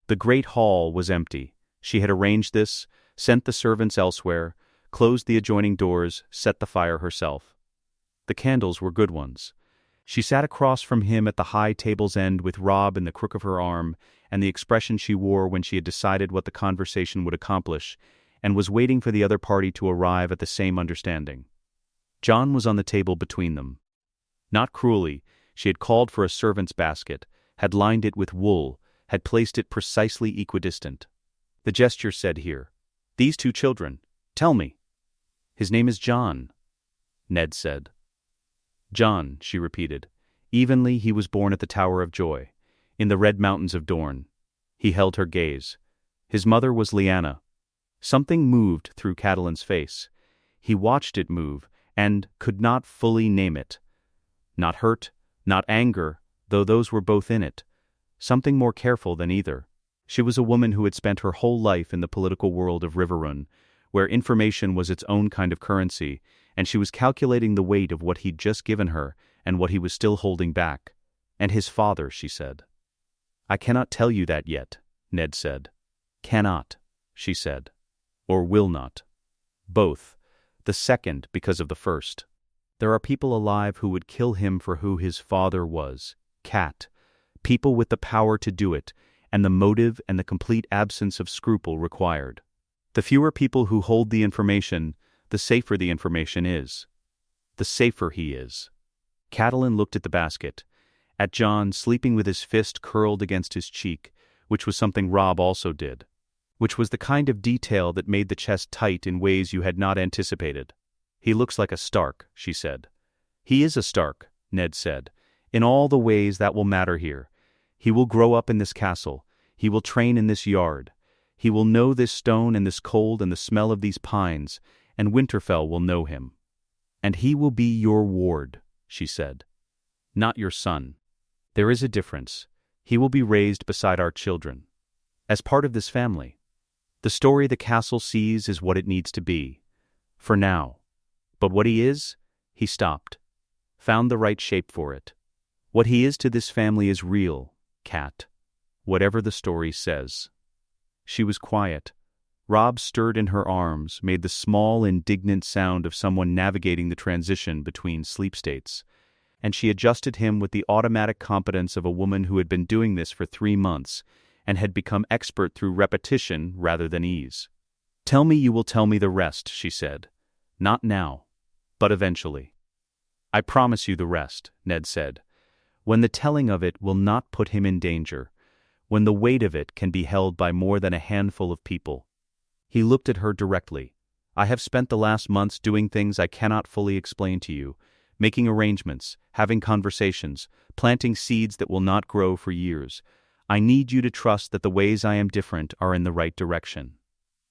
The great hall was empty. She had arranged this, sent the servants elsewhere, closed the adjoining doors, set the fire herself. The candles were good ones. She sat across from him at the high table's end with Robb in the crook of her arm and the expression she wore when she had decided what the conversation would accomplish, and was waiting for the other party to arrive at the same understanding. Jon was on the table between them. Not cruelly, she had called for a servant's basket, had lined it with wool, had placed it precisely equidistant. The gesture said here, "These 2 children, tell me." "His name is Jon," Ned said. "Jon," she repeated. "Evenly he was born at the Tower of Joy, in the Red Mountains of Dorne." He held her gaze. His mother was Lyanna. Something moved through Catelyn's face. He watched it move, and could not fully name it. Not hurt, not anger, though those were both in it. Something more careful than either. She was a woman who had spent her whole life in the political world of Riverrun, where information was its own kind of currency, and she was calculating the weight of what he'd just given her and what he was still holding back. "And his father," she said. "I cannot tell you that yet," Ned said. "Cannot," she said. "Or will not. Both. The second because of the first. There are people alive who would kill him for who his father was. Cat. People with the power to do it, and the motive and the complete absence of scruple required. The fewer people who hold the information, the safer the information is. The safer he is." Catelyn looked at the basket, at Jon sleeping with his fist curled against his cheek, which was something Robb also did. Which was the kind of detail that made the chest tight in ways you had not anticipated. "He looks like a Stark," she said. "He is a Stark," Ned said. "In all the ways that will matter here. He will grow up in this castle. He will train in this yard. He will know this stone and this cold and the smell of these pines, and Winterfell will know him. And he will be your ward," she said. "Not your son. There is a difference. He will be raised beside our children. As part of this family. The story the castle sees is what it needs to be. For now. But what he is?" He stopped. Found the right shape for it. "What he is to this family is real, Cat. Whatever the story says." She was quiet. Robb stirred in her arms, made the small, indignant sound of someone navigating the transition between sleep states, and she adjusted him with the automatic competence of a woman who had been doing this for 3 months and had become expert through repetition rather than ease. "Tell me you will tell me the rest," she said. "Not now, but eventually." "I promise you the rest," Ned said. "When the telling of it will not put him in danger, when the weight of it can be held by more than a handful of people." He looked at her directly. "I have spent the last months doing things I cannot fully explain to you, making arrangements, having conversations, planting seeds that will not grow for years. I need you to trust that the ways I am different are in the right direction."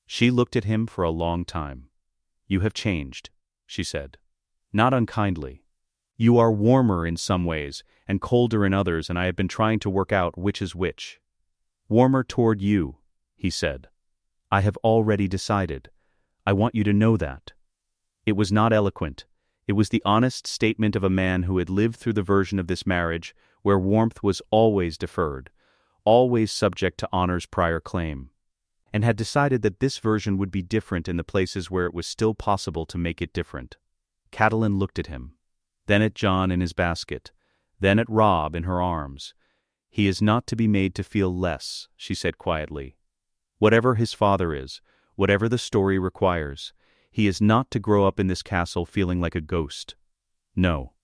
She looked at him for a long time. "You have changed," she said. Not unkindly. "You are warmer in some ways, and colder in others, and I have been trying to work out which is which." "Warmer toward you," he said. "I have already decided. I want you to know that." It was not eloquent. It was the honest statement of a man who had lived through the version of this marriage where warmth was always deferred, always subject to honor's prior claim, and had decided that this version would be different in the places where it was still possible to make it different. Catelyn looked at him, then at Jon in his basket, then at Robb in her arms. "He is not to be made to feel less," she said quietly. "Whatever his father is, whatever the story requires, he is not to grow up in this castle feeling like a ghost." "No,"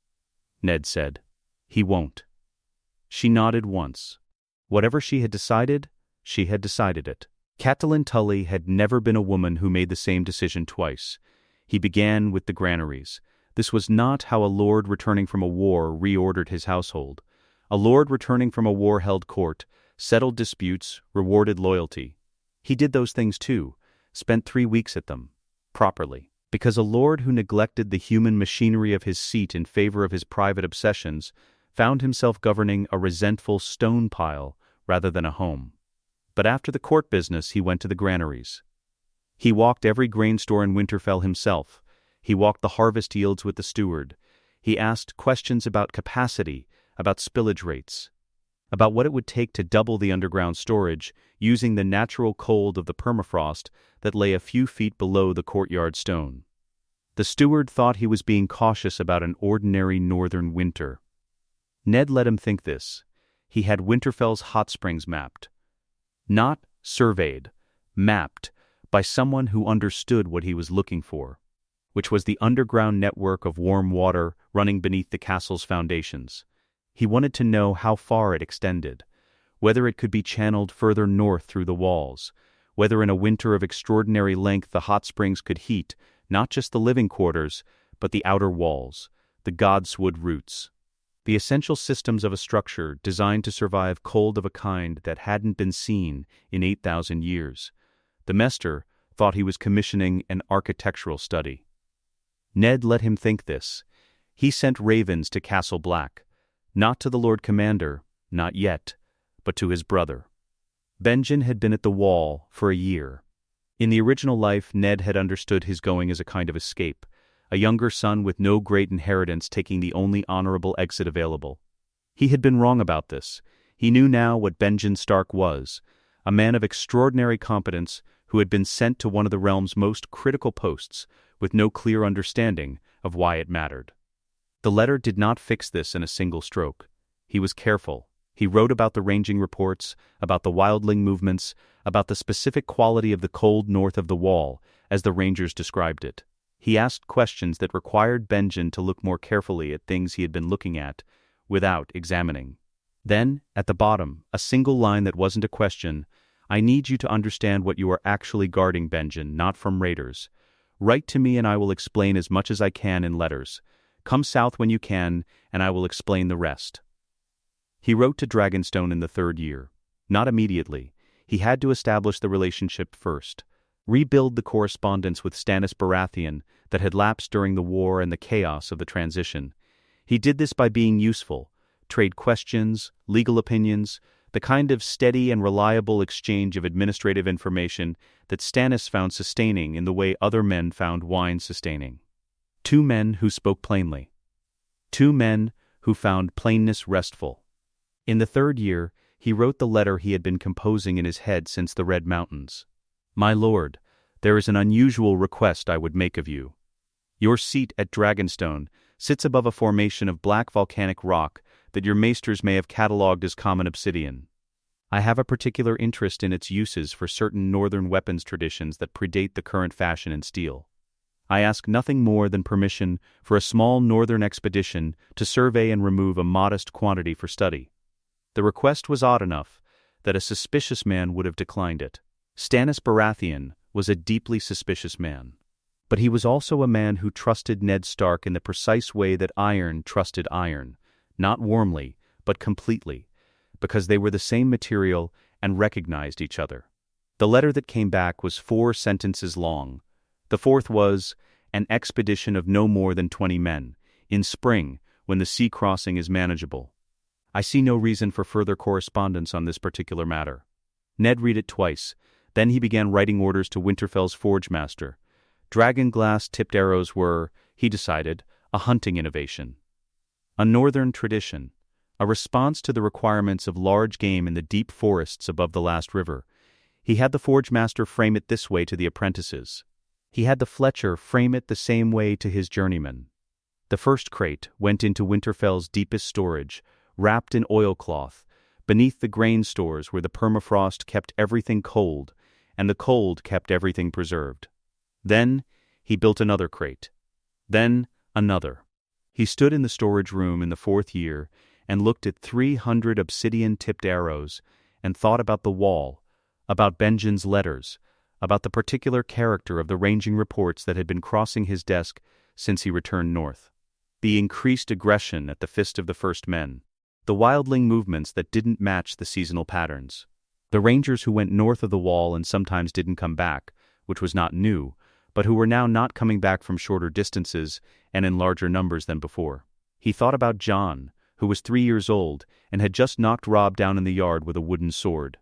Ned said. "He won't." She nodded once. Whatever she had decided it. Catelyn Tully had never been a woman who made the same decision twice. He began with the granaries. This was not how a lord returning from a war reordered his household. A lord returning from a war held court, settled disputes, rewarded loyalty. He did those things too, spent 3 weeks at them, properly. Because a lord who neglected the human machinery of his seat in favor of his private obsessions found himself governing a resentful stone pile rather than a home. But after the court business, he went to the granaries. He walked every grain store in Winterfell himself. He walked the harvest yields with the steward. He asked questions about capacity, about spillage rates, about what it would take to double the underground storage using the natural cold of the permafrost that lay a few feet below the courtyard stone. The steward thought he was being cautious about an ordinary northern winter. Ned let him think this. He had Winterfell's hot springs mapped. Not surveyed, mapped by someone who understood what he was looking for, which was the underground network of warm water running beneath the castle's foundations. He wanted to know how far it extended, whether it could be channeled further north through the walls, whether in a winter of extraordinary length the hot springs could heat not just the living quarters, but the outer walls, the godswood roots. The essential systems of a structure designed to survive cold of a kind that hadn't been seen in 8,000 years. The Maester thought he was commissioning an architectural study. Ned let him think this. He sent ravens to Castle Black, not to the Lord Commander, not yet, but to his brother. Benjen had been at the Wall for a year. In the original life, Ned had understood his going as a kind of escape, a younger son with no great inheritance taking the only honorable exit available. He had been wrong about this. He knew now what Benjen Stark was, a man of extraordinary competence who had been sent to one of the realm's most critical posts with no clear understanding of why it mattered. The letter did not fix this in a single stroke. He was careful. He wrote about the ranging reports, about the wildling movements, about the specific quality of the cold north of the Wall, as the Rangers described it. He asked questions that required Benjen to look more carefully at things he had been looking at, without examining. Then, at the bottom, a single line that wasn't a question: "I need you to understand what you are actually guarding, Benjen, not from raiders. Write to me and I will explain as much as I can in letters. Come south when you can, and I will explain the rest." He wrote to Dragonstone in the 3rd year. Not immediately. He had to establish the relationship first. Rebuild the correspondence with Stannis Baratheon that had lapsed during the war and the chaos of the transition. He did this by being useful. Trade questions, legal opinions, the kind of steady and reliable exchange of administrative information that Stannis found sustaining in the way other men found wine sustaining. 2 men who spoke plainly. 2 men who found plainness restful. In the 3rd year, he wrote the letter he had been composing in his head since the Red Mountains. "My lord, there is an unusual request I would make of you. Your seat at Dragonstone sits above a formation of black volcanic rock that your maesters may have catalogued as common obsidian. I have a particular interest in its uses for certain northern weapons traditions that predate the current fashion in steel. I ask nothing more than permission for a small northern expedition to survey and remove a modest quantity for study." The request was odd enough that a suspicious man would have declined it. Stannis Baratheon was a deeply suspicious man. But he was also a man who trusted Ned Stark in the precise way that iron trusted iron, not warmly, but completely, because they were the same material and recognized each other. The letter that came back was 4 sentences long. The 4th was, "An expedition of no more than 20 men, in spring, when the sea crossing is manageable." I see no reason for further correspondence on this particular matter. Ned read it twice, then he began writing orders to Winterfell's forge master. Dragon-glass tipped arrows were, he decided, a hunting innovation. A northern tradition, a response to the requirements of large game in the deep forests above the last river. He had the forge master frame it this way to the apprentices. He had the Fletcher frame it the same way to his journeymen. The first crate went into Winterfell's deepest storage, wrapped in oilcloth, beneath the grain stores where the permafrost kept everything cold, and the cold kept everything preserved. Then he built another crate. Then another. He stood in the storage room in the 4th year and looked at 300 obsidian-tipped arrows and thought about the wall, about Benjen's letters, about the particular character of the ranging reports that had been crossing his desk since he returned north. The increased aggression at the Fist of the First Men, the wildling movements that didn't match the seasonal patterns. The rangers who went north of the wall and sometimes didn't come back, which was not new, but who were now not coming back from shorter distances and in larger numbers than before. He thought about Jon, who was 3 years old and had just knocked Robb down in the yard with a wooden sword.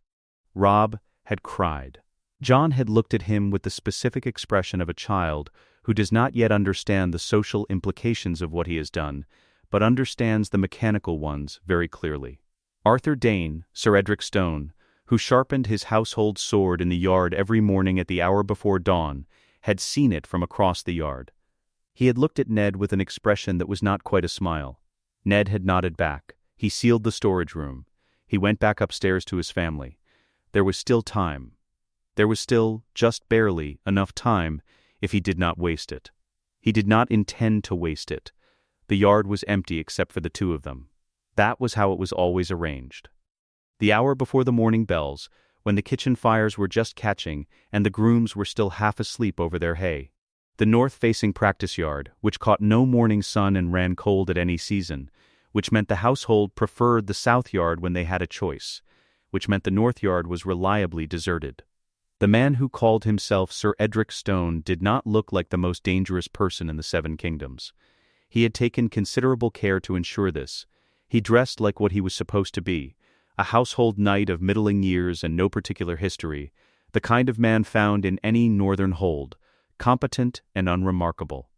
Robb had cried. Jon had looked at him with the specific expression of a child who does not yet understand the social implications of what he has done, but understands the mechanical ones very clearly. Arthur Dayne, Sir Edric Stone, who sharpened his household sword in the yard every morning at the hour before dawn, had seen it from across the yard. He had looked at Ned with an expression that was not quite a smile. Ned had nodded back. He sealed the storage room. He went back upstairs to his family. There was still time. There was still, just barely, enough time if he did not waste it. He did not intend to waste it. The yard was empty except for the 2 of them. That was how it was always arranged. The hour before the morning bells, when the kitchen fires were just catching and the grooms were still half asleep over their hay. The north-facing practice yard, which caught no morning sun and ran cold at any season, which meant the household preferred the south yard when they had a choice, which meant the north yard was reliably deserted. The man who called himself Sir Edric Stone did not look like the most dangerous person in the 7 Kingdoms. He had taken considerable care to ensure this. He dressed like what he was supposed to be, a household knight of middling years and no particular history, the kind of man found in any northern hold, competent and unremarkable.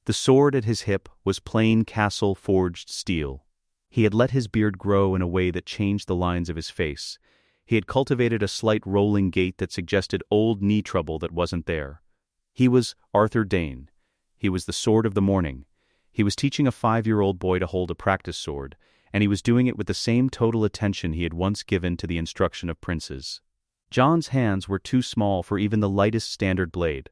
The sword at his hip was plain castle-forged steel. He had let his beard grow in a way that changed the lines of his face. He had cultivated a slight rolling gait that suggested old knee trouble that wasn't there. He was Arthur Dayne. He was the sword of the morning. He was teaching a 5-year-old boy to hold a practice sword, and he was doing it with the same total attention he had once given to the instruction of princes. Jon's hands were too small for even the lightest standard blade.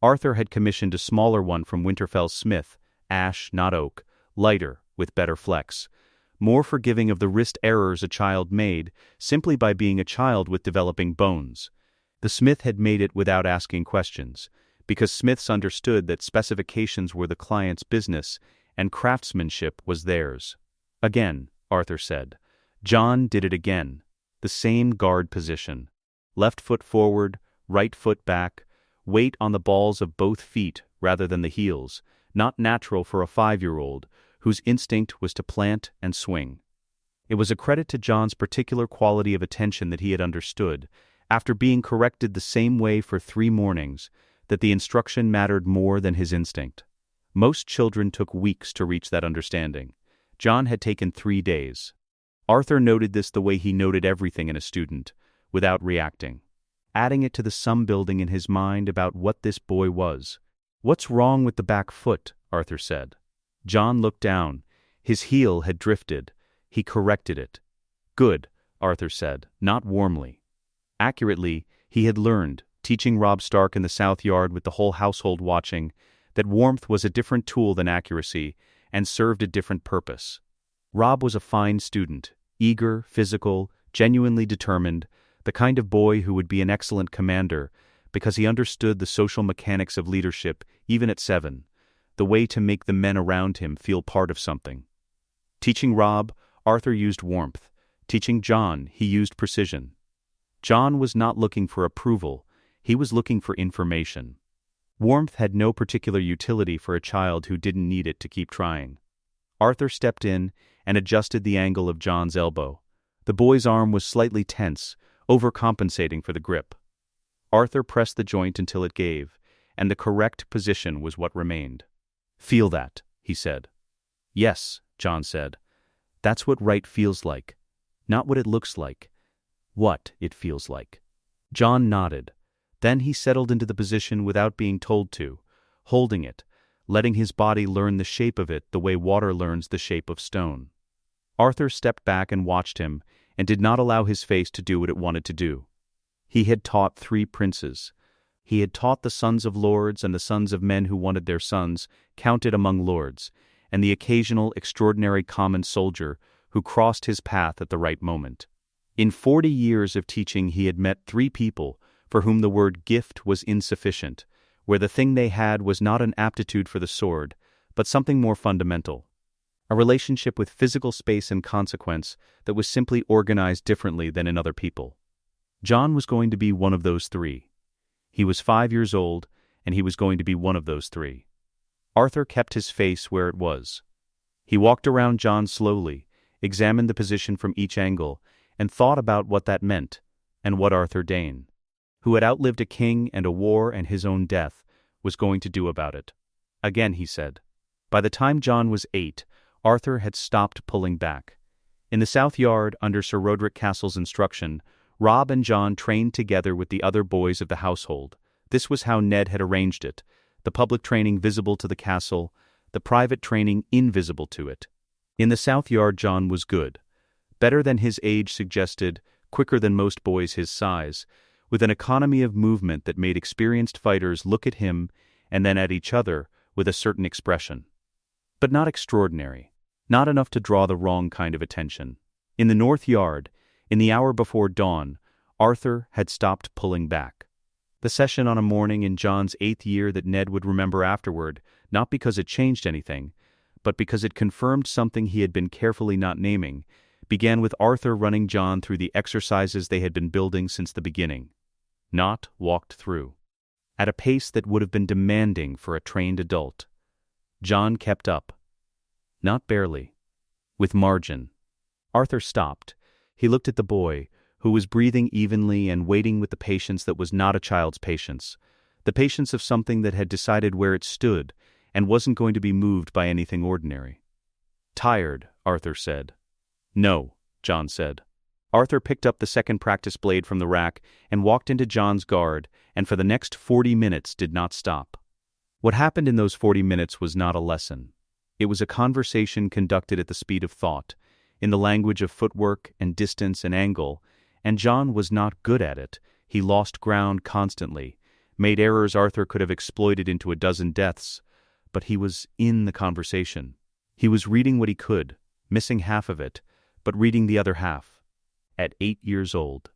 Arthur had commissioned a smaller one from Winterfell's smith, ash, not oak, lighter, with better flex. more forgiving of the wrist errors a child made simply by being a child with developing bones. The smith had made it without asking questions, because smiths understood that specifications were the client's business and craftsmanship was theirs. Again, Arthur said. Jon did it again. The same guard position. Left foot forward, right foot back, weight on the balls of both feet rather than the heels, not natural for a 5-year-old, whose instinct was to plant and swing. It was a credit to Jon's particular quality of attention that he had understood, after being corrected the same way for 3 mornings, that the instruction mattered more than his instinct. Most children took weeks to reach that understanding. Jon had taken 3 days. Arthur noted this the way he noted everything in a student, without reacting, adding it to the sum building in his mind about what this boy was. "What's wrong with the back foot?" Arthur said. Jon looked down. His heel had drifted. He corrected it. "Good," Arthur said, not warmly. Accurately, he had learned, teaching Robb Stark in the South Yard with the whole household watching, that warmth was a different tool than accuracy and served a different purpose. Robb was a fine student, eager, physical, genuinely determined, the kind of boy who would be an excellent commander because he understood the social mechanics of leadership even at 7, the way to make the men around him feel part of something. Teaching Robb, Arthur used warmth. Teaching Jon, he used precision. Jon was not looking for approval, he was looking for information. Warmth had no particular utility for a child who didn't need it to keep trying. Arthur stepped in and adjusted the angle of Jon's elbow. The boy's arm was slightly tense, overcompensating for the grip. Arthur pressed the joint until it gave, and the correct position was what remained. "Feel that," he said. "Yes," Jon said. "That's what right feels like. Not what it looks like. What it feels like." Jon nodded. Then he settled into the position without being told to, holding it, letting his body learn the shape of it the way water learns the shape of stone. Arthur stepped back and watched him, and did not allow his face to do what it wanted to do. He had taught 3 princes. He had taught the sons of lords and the sons of men who wanted their sons counted among lords, and the occasional extraordinary common soldier who crossed his path at the right moment. In 40 years of teaching he had met 3 people for whom the word gift was insufficient, where the thing they had was not an aptitude for the sword, but something more fundamental. A relationship with physical space and consequence that was simply organized differently than in other people. Jon was going to be one of those 3. He was 5 years old, and he was going to be one of those 3. Arthur kept his face where it was. He walked around Jon slowly, examined the position from each angle, and thought about what that meant, and what Arthur Dayne, who had outlived a king and a war and his own death, was going to do about it. Again he said. By the time Jon was 8, Arthur had stopped pulling back. In the South Yard, under Sir Roderick Castle's instruction, Robb and Jon trained together with the other boys of the household. This was how Ned had arranged it, the public training visible to the castle, the private training invisible to it. In the South Yard Jon was good. Better than his age suggested, quicker than most boys his size, with an economy of movement that made experienced fighters look at him and then at each other with a certain expression. But not extraordinary, not enough to draw the wrong kind of attention. In the North Yard, in the hour before dawn, Arthur had stopped pulling back. The session on a morning in Jon's 8th year that Ned would remember afterward, not because it changed anything, but because it confirmed something he had been carefully not naming, began with Arthur running Jon through the exercises they had been building since the beginning. Not walked through. At a pace that would have been demanding for a trained adult. Jon kept up. Not barely. With margin. Arthur stopped. He looked at the boy, who was breathing evenly and waiting with the patience that was not a child's patience, the patience of something that had decided where it stood and wasn't going to be moved by anything ordinary. "Tired," Arthur said. "No," Jon said. Arthur picked up the second practice blade from the rack and walked into Jon's guard, and for the next 40 minutes did not stop. What happened in those 40 minutes was not a lesson. It was a conversation conducted at the speed of thought, in the language of footwork and distance and angle, and Jon was not good at it. He lost ground constantly, made errors Arthur could have exploited into a dozen deaths, but he was in the conversation. He was reading what he could, missing half of it, but reading the other half. At 8 years old.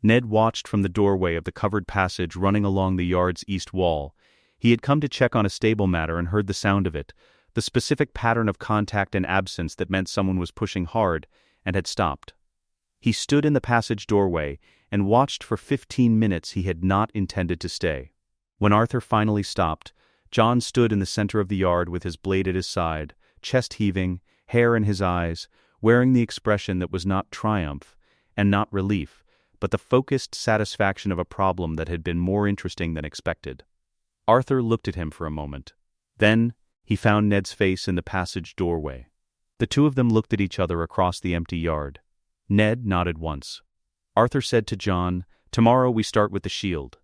Ned watched from the doorway of the covered passage running along the yard's east wall. He had come to check on a stable matter and heard the sound of it, the specific pattern of contact and absence that meant someone was pushing hard, and had stopped. He stood in the passage doorway and watched for 15 minutes. He had not intended to stay. When Arthur finally stopped, Jon stood in the center of the yard with his blade at his side, chest heaving, hair in his eyes, wearing the expression that was not triumph and not relief, but the focused satisfaction of a problem that had been more interesting than expected. Arthur looked at him for a moment. Then, he found Ned's face in the passage doorway. The two of them looked at each other across the empty yard. Ned nodded once. Arthur said to Jon, "Tomorrow we start with the shield."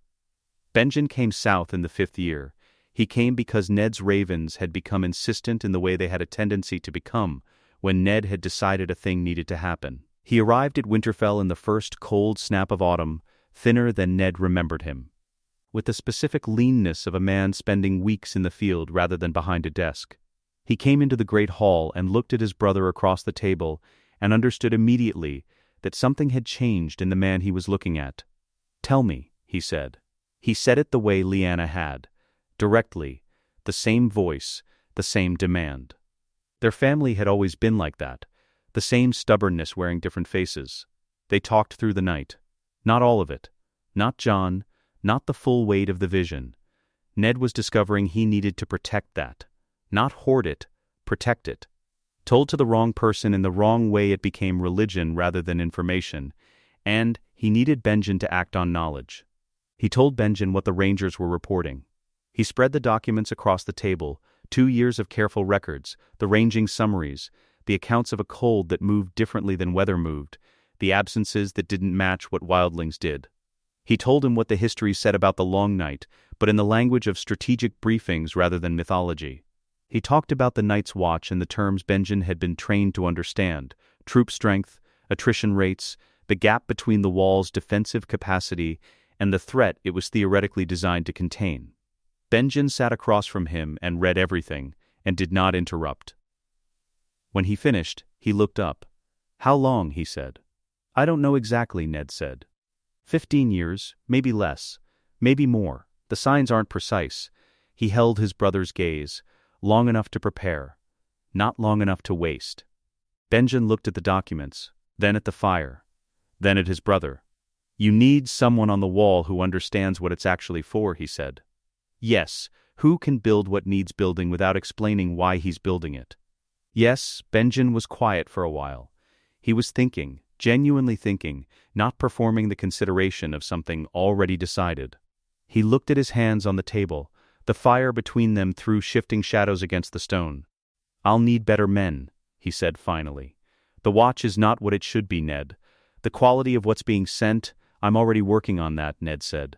Benjen came south in the 5th year. He came because Ned's ravens had become insistent in the way they had a tendency to become when Ned had decided a thing needed to happen. He arrived at Winterfell in the first cold snap of autumn, thinner than Ned remembered him, with the specific leanness of a man spending weeks in the field rather than behind a desk. He came into the great hall and looked at his brother across the table and understood immediately that something had changed in the man he was looking at. "Tell me," he said. He said it the way Lyanna had, directly, the same voice, the same demand. Their family had always been like that, the same stubbornness wearing different faces. They talked through the night. Not all of it. Not Jon, not the full weight of the vision. Ned was discovering he needed to protect that. Not hoard it, protect it. Told to the wrong person in the wrong way, it became religion rather than information, and he needed Benjen to act on knowledge. He told Benjen what the Rangers were reporting. He spread the documents across the table, 2 years of careful records, the ranging summaries, the accounts of a cold that moved differently than weather moved, the absences that didn't match what wildlings did. He told him what the history said about the Long Night, but in the language of strategic briefings rather than mythology. He talked about the Night's Watch in the terms Benjen had been trained to understand: troop strength, attrition rates, the gap between the wall's defensive capacity, and the threat it was theoretically designed to contain. Benjen sat across from him and read everything, and did not interrupt. When he finished, he looked up. "How long?" he said. "I don't know exactly," Ned said. 15 years, maybe less, maybe more. The signs aren't precise. He held his brother's gaze. Long enough to prepare. Not long enough to waste. Benjen looked at the documents, then at the fire, then at his brother. "You need someone on the wall who understands what it's actually for," he said. "Yes, who can build what needs building without explaining why he's building it?" Yes, Benjen was quiet for a while. He was thinking, genuinely thinking, not performing the consideration of something already decided. He looked at his hands on the table. The fire between them threw shifting shadows against the stone. "I'll need better men," he said finally. "The watch is not what it should be, Ned. The quality of what's being sent, I'm already working on that," Ned said.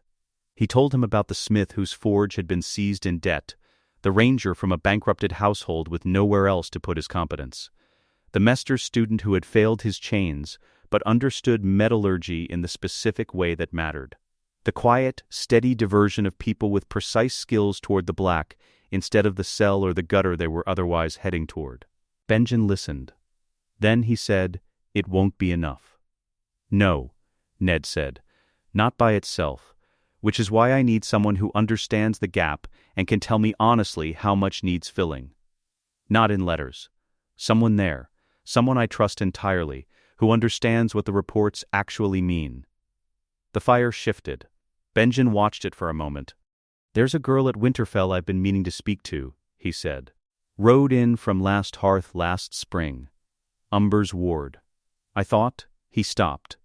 He told him about the smith whose forge had been seized in debt, the ranger from a bankrupted household with nowhere else to put his competence, the Mester's student who had failed his chains but understood metallurgy in the specific way that mattered. The quiet, steady diversion of people with precise skills toward the black, instead of the cell or the gutter they were otherwise heading toward. Benjen listened. Then he said, "It won't be enough." "No," Ned said, "not by itself, which is why I need someone who understands the gap and can tell me honestly how much needs filling. Not in letters. Someone there, someone I trust entirely, who understands what the reports actually mean." The fire shifted. Benjen watched it for a moment. "There's a girl at Winterfell I've been meaning to speak to," he said. "Rode in from Last Hearth last spring. Umber's ward. I thought—" He stopped.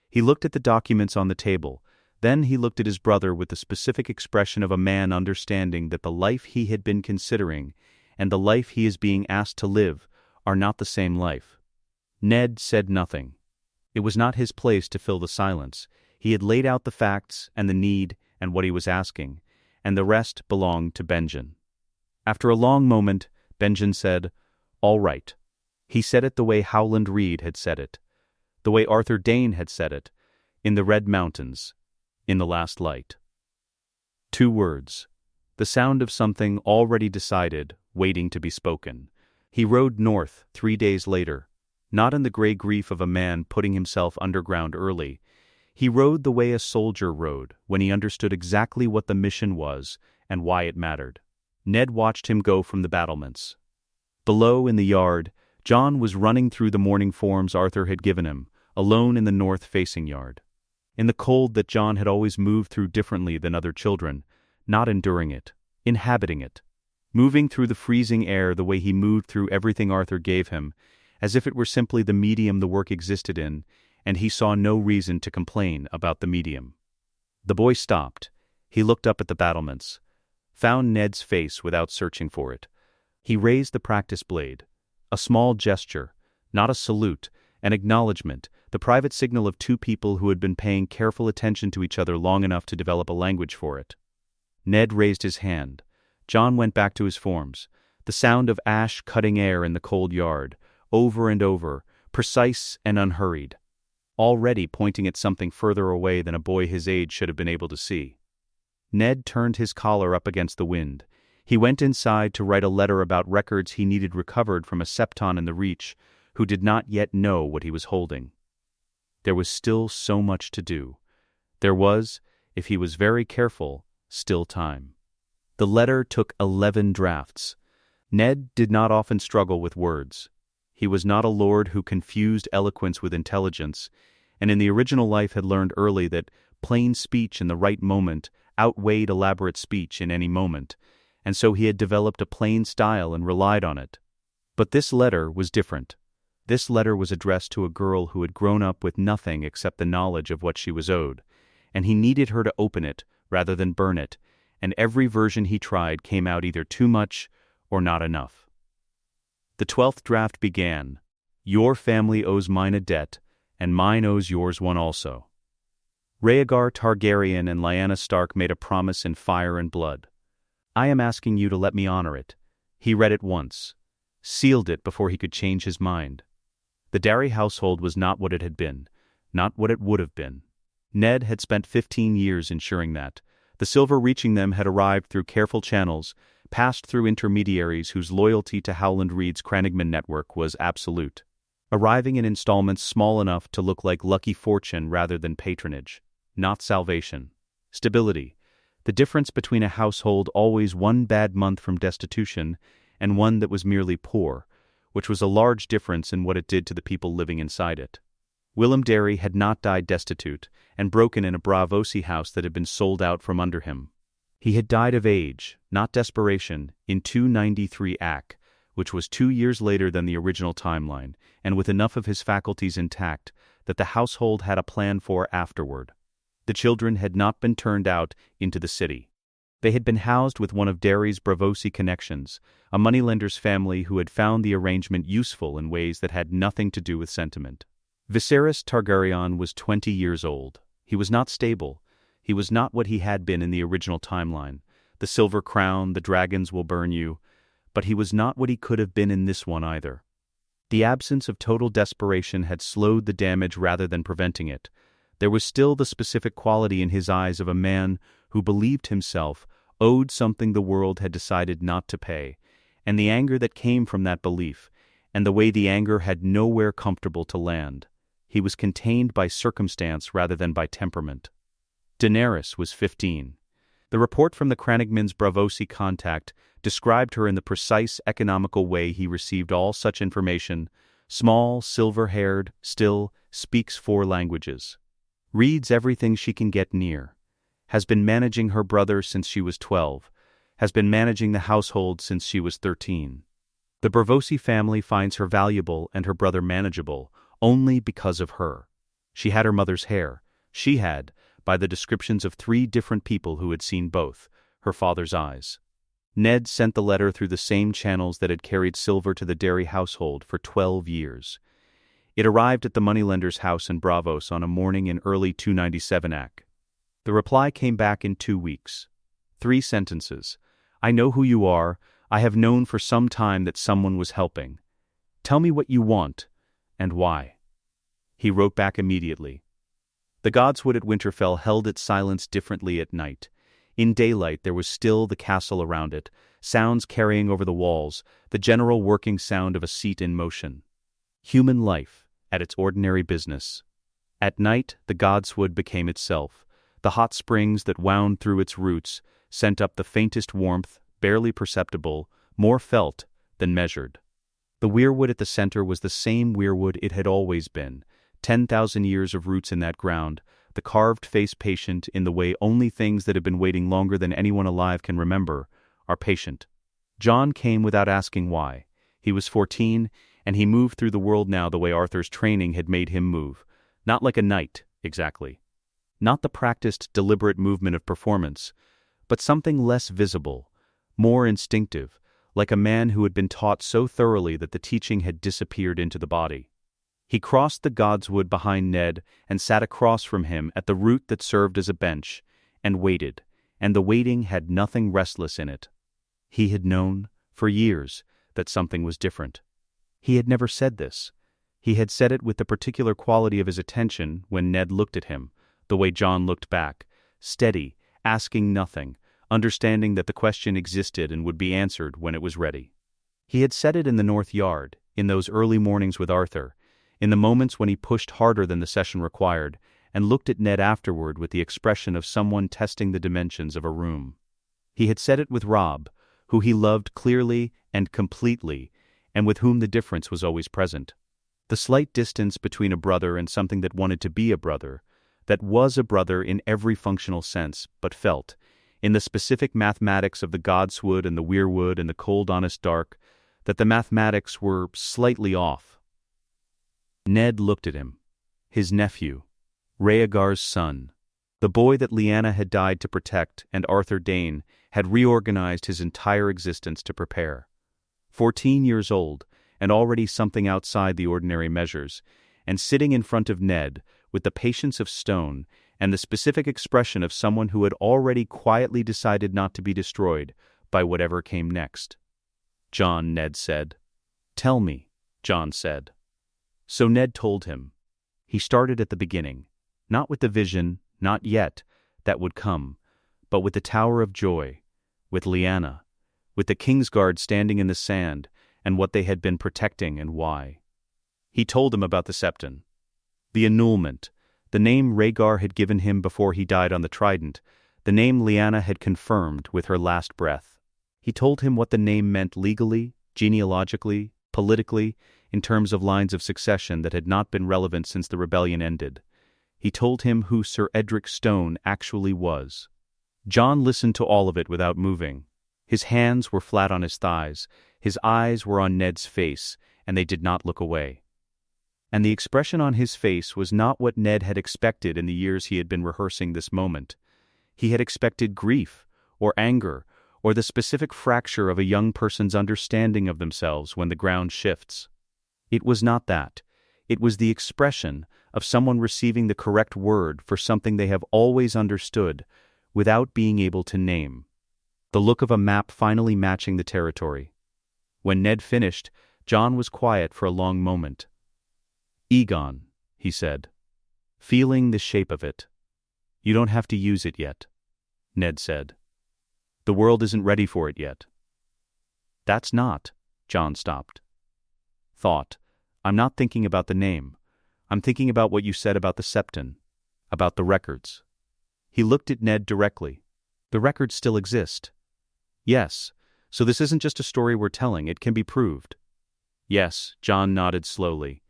He looked at the documents on the table. Then he looked at his brother with the specific expression of a man understanding that the life he had been considering and the life he is being asked to live are not the same life. Ned said nothing. It was not his place to fill the silence. He had laid out the facts and the need and what he was asking, and the rest belonged to Benjen. After a long moment, Benjen said, "All right." He said it the way Howland Reed had said it, the way Arthur Dayne had said it, in the Red Mountains, in the last light. 2 words. The sound of something already decided, waiting to be spoken. He rode north 3 days later. not in the gray grief of a man putting himself underground early. He rode the way a soldier rode, when he understood exactly what the mission was and why it mattered. Ned watched him go from the battlements. Below, in the yard, Jon was running through the morning forms Arthur had given him, alone in the north-facing yard. In the cold that Jon had always moved through differently than other children, not enduring it, inhabiting it, moving through the freezing air the way he moved through everything Arthur gave him, as if it were simply the medium the work existed in, and he saw no reason to complain about the medium. The boy stopped. He looked up at the battlements, found Ned's face without searching for it. He raised the practice blade, a small gesture, not a salute, an acknowledgement, the private signal of two people who had been paying careful attention to each other long enough to develop a language for it. Ned raised his hand. Jon went back to his forms, the sound of ash cutting air in the cold yard, over and over, precise and unhurried, already pointing at something further away than a boy his age should have been able to see. Ned turned his collar up against the wind. He went inside to write a letter about records he needed recovered from a septon in the Reach, who did not yet know what he was holding. There was still so much to do. There was, if he was very careful, still time. The letter took 11 drafts. Ned did not often struggle with words. He was not a lord who confused eloquence with intelligence, and in the original life had learned early that plain speech in the right moment outweighed elaborate speech in any moment, and so he had developed a plain style and relied on it. But this letter was different. This letter was addressed to a girl who had grown up with nothing except the knowledge of what she was owed, and he needed her to open it rather than burn it, and every version he tried came out either too much or not enough. The 12th draft began, "Your family owes mine a debt, and mine owes yours one also." Rhaegar Targaryen and Lyanna Stark made a promise in fire and blood. "I am asking you to let me honor it." He read it once, sealed it before he could change his mind. The Darry household was not what it had been, not what it would have been. Ned had spent 15 years ensuring that. The silver reaching them had arrived through careful channels, passed through intermediaries whose loyalty to Howland Reed's Crannogman network was absolute, arriving in installments small enough to look like lucky fortune rather than patronage, not salvation. Stability, the difference between a household always one bad month from destitution and one that was merely poor, which was a large difference in what it did to the people living inside it. Willem Darry had not died destitute and broken in a Bravosi house that had been sold out from under him. He had died of age, not desperation, in 293 AC, which was 2 years later than the original timeline, and with enough of his faculties intact that the household had a plan for afterward. The children had not been turned out into the city. They had been housed with one of Darry's Bravosi connections, a moneylender's family who had found the arrangement useful in ways that had nothing to do with sentiment. Viserys Targaryen was 20 years old. He was not stable. He was not what he had been in the original timeline. The silver crown, the dragons will burn you. But he was not what he could have been in this one either. The absence of total desperation had slowed the damage rather than preventing it. There was still the specific quality in his eyes of a man who believed himself owed something the world had decided not to pay, and the anger that came from that belief, and the way the anger had nowhere comfortable to land. He was contained by circumstance rather than by temperament. Daenerys was 15. The report from the Crannogman's Bravosi contact described her in the precise economical way he received all such information: small, silver-haired, still, speaks 4 languages. Reads everything she can get near. Has been managing her brother since she was 12. Has been managing the household since she was 13. The Bravosi family finds her valuable and her brother manageable only because of her. She had her mother's hair. She had, by the descriptions of 3 different people who had seen both, her father's eyes. Ned sent the letter through the same channels that had carried silver to the Darry household for 12 years. It arrived at the moneylender's house in Bravos on a morning in early 297 AC. The reply came back in 2 weeks. 3 sentences. "I know who you are. I have known for some time that someone was helping. Tell me what you want, and why." He wrote back immediately. The godswood at Winterfell held its silence differently at night. In daylight there was still the castle around it, sounds carrying over the walls, the general working sound of a seat in motion. Human life, at its ordinary business. At night, the godswood became itself. The hot springs that wound through its roots sent up the faintest warmth, barely perceptible, more felt than measured. The weirwood at the center was the same weirwood it had always been, 10,000 years of roots in that ground, the carved face patient in the way only things that have been waiting longer than anyone alive can remember are patient. Jon came without asking why. He was 14, and he moved through the world now the way Arthur's training had made him move. Not like a knight, exactly. Not the practiced, deliberate movement of performance, but something less visible, more instinctive, like a man who had been taught so thoroughly that the teaching had disappeared into the body. He crossed the godswood behind Ned and sat across from him at the root that served as a bench, and waited, and the waiting had nothing restless in it. He had known, for years, that something was different. He had never said this. He had said it with the particular quality of his attention when Ned looked at him, the way Jon looked back, steady, asking nothing, understanding that the question existed and would be answered when it was ready. He had said it in the North Yard, in those early mornings with Arthur, in the moments when he pushed harder than the session required, and looked at Ned afterward with the expression of someone testing the dimensions of a room. He had said it with Robb, who he loved clearly and completely, and with whom the difference was always present. The slight distance between a brother and something that wanted to be a brother, that was a brother in every functional sense, but felt, in the specific mathematics of the godswood and the weirwood and the cold honest dark, that the mathematics were slightly off. Ned looked at him. His nephew, Rhaegar's son, the boy that Lyanna had died to protect and Arthur Dayne had reorganized his entire existence to prepare. 14 years old, and already something outside the ordinary measures, and sitting in front of Ned with the patience of stone and the specific expression of someone who had already quietly decided not to be destroyed by whatever came next. "Jon," Ned said. "Tell me," Jon said. So Ned told him. He started at the beginning, not with the vision, not yet, that would come, but with the Tower of Joy, with Lyanna, with the Kingsguard standing in the sand, and what they had been protecting and why. He told him about the Septon, the annulment, the name Rhaegar had given him before he died on the Trident, the name Lyanna had confirmed with her last breath. He told him what the name meant legally, genealogically, politically, in terms of lines of succession that had not been relevant since the rebellion ended. He told him who Sir Edric Stone actually was. Jon listened to all of it without moving. His hands were flat on his thighs, his eyes were on Ned's face, and they did not look away. And the expression on his face was not what Ned had expected in the years he had been rehearsing this moment. He had expected grief, or anger, or the specific fracture of a young person's understanding of themselves when the ground shifts. It was not that. It was the expression of someone receiving the correct word for something they have always understood, without being able to name. The look of a map finally matching the territory. When Ned finished, Jon was quiet for a long moment. "Aegon," he said, feeling the shape of it. "You don't have to use it yet," Ned said. "The world isn't ready for it yet." "That's not," Jon stopped. "Thought. I'm not thinking about the name. I'm thinking about what you said about the Septon, about the records." He looked at Ned directly. "The records still exist." "Yes. So this isn't just a story we're telling, it can be proved." "Yes," Jon nodded slowly.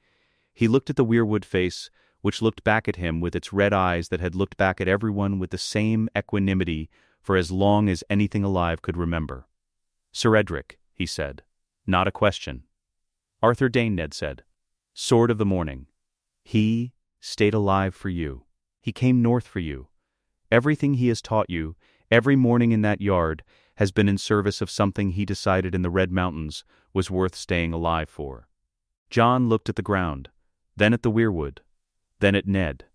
He looked at the weirwood face, which looked back at him with its red eyes that had looked back at everyone with the same equanimity for as long as anything alive could remember. "Sir Edric," he said. "Not a question." "Arthur Dayne," Ned said. "Sword of the Morning. He stayed alive for you. He came north for you. Everything he has taught you, every morning in that yard, has been in service of something he decided in the Red Mountains was worth staying alive for." Jon looked at the ground, then at the weirwood, then at Ned.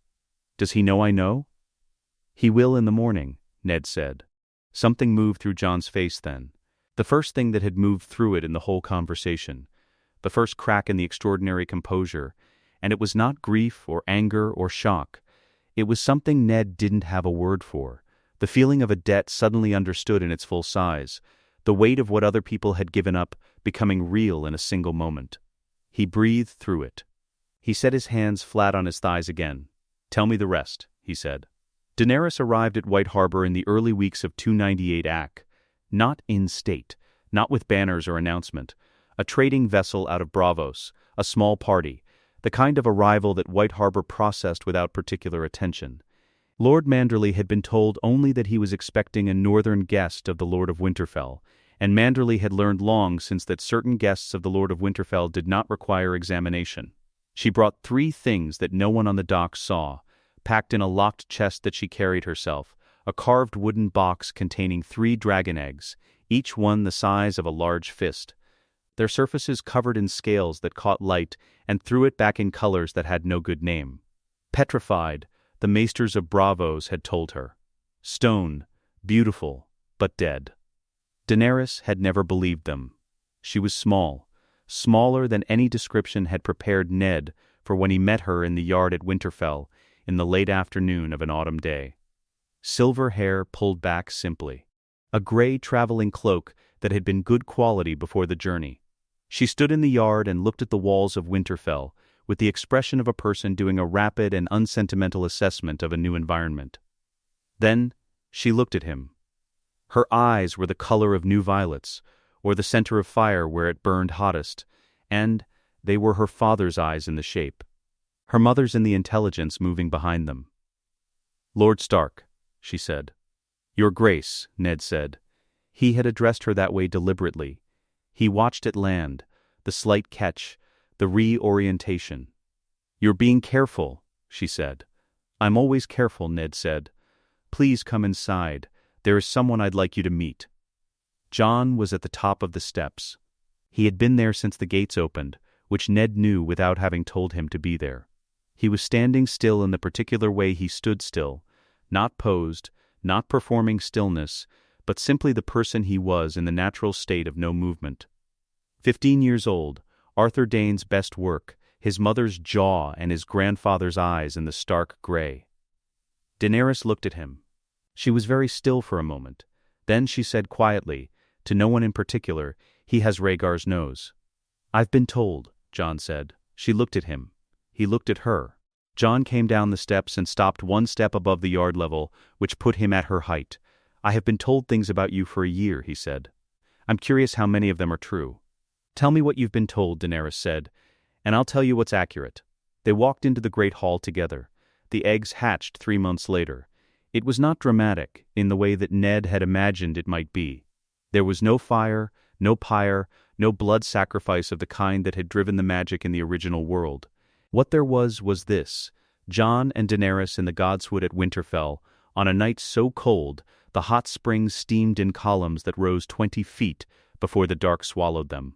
"Does he know I know?" "He will in the morning," Ned said. Something moved through Jon's face then. The first thing that had moved through it in the whole conversation. The first crack in the extraordinary composure, and it was not grief or anger or shock. It was something Ned didn't have a word for, the feeling of a debt suddenly understood in its full size, the weight of what other people had given up becoming real in a single moment. He breathed through it. He set his hands flat on his thighs again. "Tell me the rest," he said. Daenerys arrived at White Harbor in the early weeks of 298 AC, not in state, not with banners or announcement, a trading vessel out of Braavos, a small party, the kind of arrival that White Harbor processed without particular attention. Lord Manderley had been told only that he was expecting a northern guest of the Lord of Winterfell, and Manderley had learned long since that certain guests of the Lord of Winterfell did not require examination. She brought 3 things that no one on the docks saw, packed in a locked chest that she carried herself, a carved wooden box containing 3 dragon eggs, each one the size of a large fist, their surfaces covered in scales that caught light and threw it back in colors that had no good name. Petrified, the maesters of Braavos had told her. Stone, beautiful, but dead. Daenerys had never believed them. She was small, smaller than any description had prepared Ned for when he met her in the yard at Winterfell in the late afternoon of an autumn day. Silver hair pulled back simply. A gray traveling cloak that had been good quality before the journey. She stood in the yard and looked at the walls of Winterfell with the expression of a person doing a rapid and unsentimental assessment of a new environment. Then she looked at him. Her eyes were the color of new violets, or the center of fire where it burned hottest, and they were her father's eyes in the shape. Her mother's in the intelligence moving behind them. "Lord Stark," she said. "Your Grace," Ned said. He had addressed her that way deliberately. He watched it land, the slight catch, the reorientation. "You're being careful," she said. "I'm always careful," Ned said. "Please come inside. There is someone I'd like you to meet." Jon was at the top of the steps. He had been there since the gates opened, which Ned knew without having told him to be there. He was standing still in the particular way he stood still, not posed, not performing stillness, but simply the person he was in the natural state of no movement. 15 years old, Arthur Dayne's best work, his mother's jaw and his grandfather's eyes in the stark gray. Daenerys looked at him. She was very still for a moment. Then she said quietly, to no one in particular, "He has Rhaegar's nose." "I've been told," Jon said. She looked at him. He looked at her. Jon came down the steps and stopped 1 step above the yard level, which put him at her height. "I have been told things about you for a year," he said. "I'm curious how many of them are true." "Tell me what you've been told," Daenerys said, "and I'll tell you what's accurate." They walked into the great hall together. The eggs hatched 3 months later. It was not dramatic, in the way that Ned had imagined it might be. There was no fire, no pyre, no blood sacrifice of the kind that had driven the magic in the original world. What there was this: Jon and Daenerys in the Godswood at Winterfell, on a night so cold, the hot springs steamed in columns that rose 20 feet before the dark swallowed them.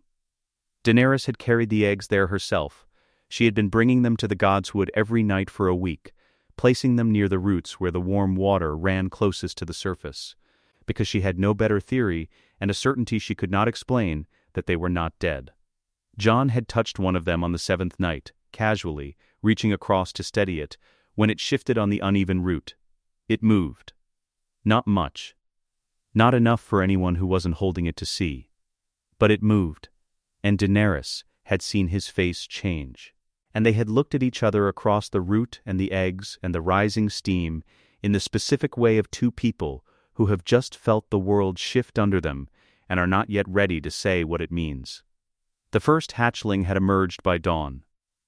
Daenerys had carried the eggs there herself. She had been bringing them to the Godswood every night for a week, placing them near the roots where the warm water ran closest to the surface, because she had no better theory and a certainty she could not explain that they were not dead. Jon had touched one of them on the 7th night, casually, reaching across to steady it, when it shifted on the uneven route. It moved. Not much. Not enough for anyone who wasn't holding it to see. But it moved, and Daenerys had seen his face change. And they had looked at each other across the root and the eggs and the rising steam in the specific way of 2 people who have just felt the world shift under them and are not yet ready to say what it means. The first hatchling had emerged by dawn.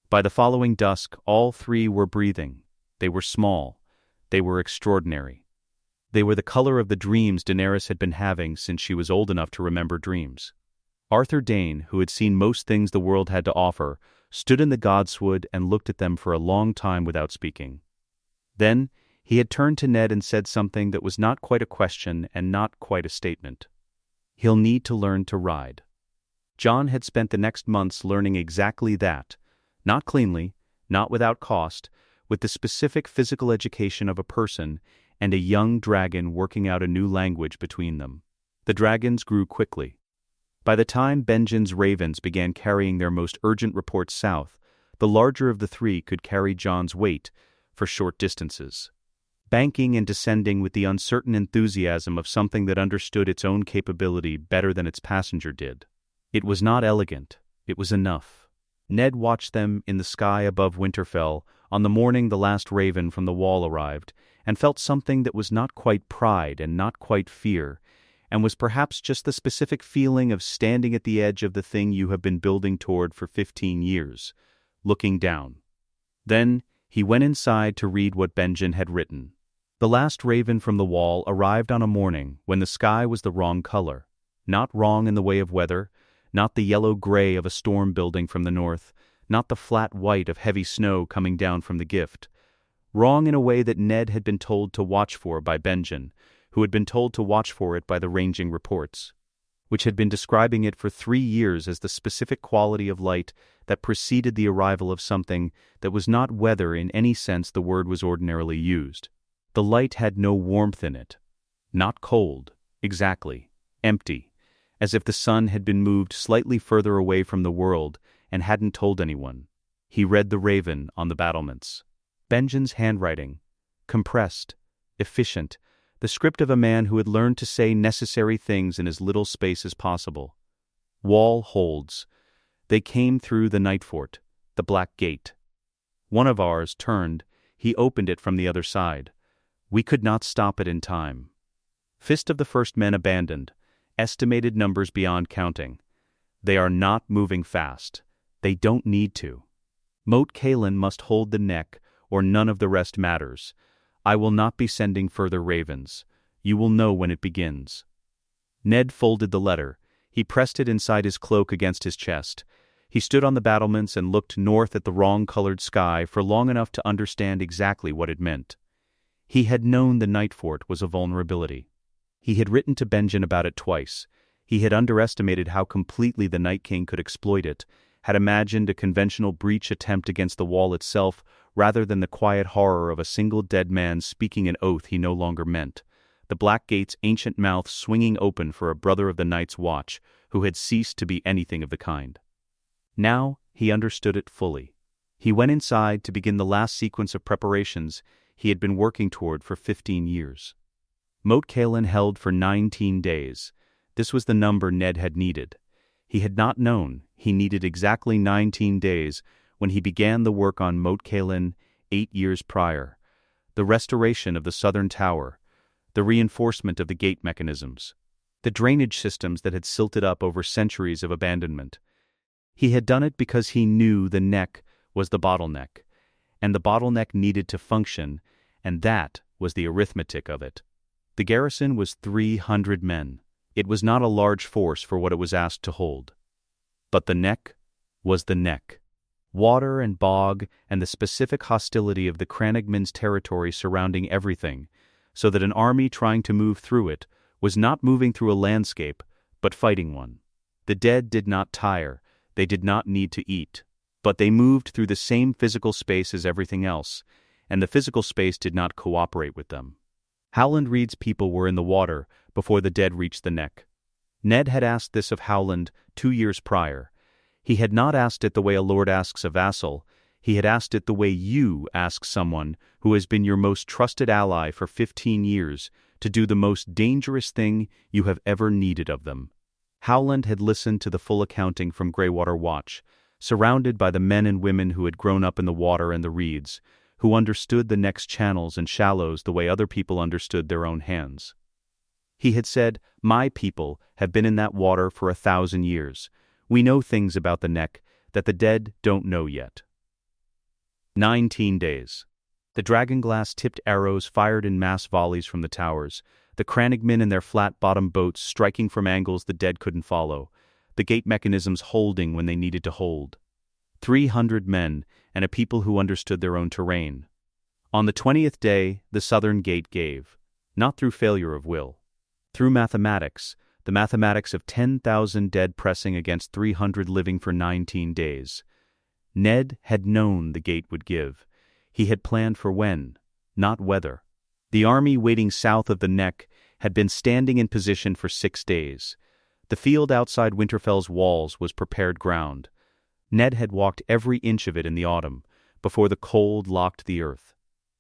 By the following dusk, all 3 were breathing. They were small. They were extraordinary. They were the color of the dreams Daenerys had been having since she was old enough to remember dreams. Arthur Dayne, who had seen most things the world had to offer, stood in the Godswood and looked at them for a long time without speaking. Then he had turned to Ned and said something that was not quite a question and not quite a statement. "He'll need to learn to ride." Jon had spent the next months learning exactly that, not cleanly, not without cost, with the specific physical education of a person and a young dragon working out a new language between them. The dragons grew quickly. By the time Benjen's ravens began carrying their most urgent reports south, the larger of the 3 could carry Jon's weight for short distances, banking and descending with the uncertain enthusiasm of something that understood its own capability better than its passenger did. It was not elegant. It was enough. Ned watched them in the sky above Winterfell on the morning the last raven from the wall arrived, and felt something that was not quite pride and not quite fear, and was perhaps just the specific feeling of standing at the edge of the thing you have been building toward for 15 years, looking down. Then he went inside to read what Benjen had written. The last raven from the wall arrived on a morning when the sky was the wrong color. Not wrong in the way of weather, not the yellow-gray of a storm building from the north, not the flat white of heavy snow coming down from the gift. Wrong in a way that Ned had been told to watch for by Benjen, who had been told to watch for it by the ranging reports, which had been describing it for 3 years as the specific quality of light that preceded the arrival of something that was not weather in any sense the word was ordinarily used. The light had no warmth in it. Not cold, exactly, empty, as if the sun had been moved slightly further away from the world and hadn't told anyone. He read the raven on the battlements. Benjen's handwriting, compressed, efficient, the script of a man who had learned to say necessary things in as little space as possible. Wall holds. They came through the night fort, the black gate. One of ours turned. He opened it from the other side. We could not stop it in time. Fist of the first men abandoned. Estimated numbers beyond counting. They are not moving fast. They don't need to. Moat Cailin must hold the neck, or none of the rest matters. I will not be sending further ravens. You will know when it begins. Ned folded the letter. He pressed it inside his cloak against his chest. He stood on the battlements and looked north at the wrong-colored sky for long enough to understand exactly what it meant. He had known the night fort was a vulnerability. He had written to Benjen about it twice. He had underestimated how completely the Night King could exploit it, had imagined a conventional breach attempt against the wall itself rather than the quiet horror of a single dead man speaking an oath he no longer meant, the Black Gate's ancient mouth swinging open for a brother of the Night's Watch who had ceased to be anything of the kind. Now he understood it fully. He went inside to begin the last sequence of preparations he had been working toward for 15 years. Moat Cailin held for 19 days. This was the number Ned had needed. He had not known he needed exactly 19 days when he began the work on Moat Cailin 8 years prior. The restoration of the southern tower, the reinforcement of the gate mechanisms, the drainage systems that had silted up over centuries of abandonment. He had done it because he knew the neck was the bottleneck, and the bottleneck needed to function, and that was the arithmetic of it. The garrison was 300 men. It was not a large force for what it was asked to hold. But the neck was the neck. Water and bog and the specific hostility of the Crannogman's territory surrounding everything, so that an army trying to move through it was not moving through a landscape, but fighting one. The dead did not tire, they did not need to eat, but they moved through the same physical space as everything else, and the physical space did not cooperate with them. Howland Reed's people were in the water before the dead reached the neck. Ned had asked this of Howland 2 years prior. He had not asked it the way a lord asks a vassal. He had asked it the way you ask someone who has been your most trusted ally for 15 years to do the most dangerous thing you have ever needed of them. Howland had listened to the full accounting from Greywater Watch, surrounded by the men and women who had grown up in the water and the reeds, who understood the neck's channels and shallows the way other people understood their own hands. He had said, "My people have been in that water for 1,000 years. We know things about the neck that the dead don't know yet." 19 days. The dragonglass tipped arrows fired in mass volleys from the towers, the Crannogmen in their flat-bottomed boats striking from angles the dead couldn't follow, the gate mechanisms holding when they needed to hold. 300 men, and a people who understood their own terrain. On the 20th day, the southern gate gave, not through failure of will. Through mathematics, the mathematics of 10,000 dead pressing against 300 living for 19 days. Ned had known the gate would give. He had planned for when, not whether. The army waiting south of the neck had been standing in position for 6 days. The field outside Winterfell's walls was prepared ground. Ned had walked every inch of it in the autumn, before the cold locked the earth.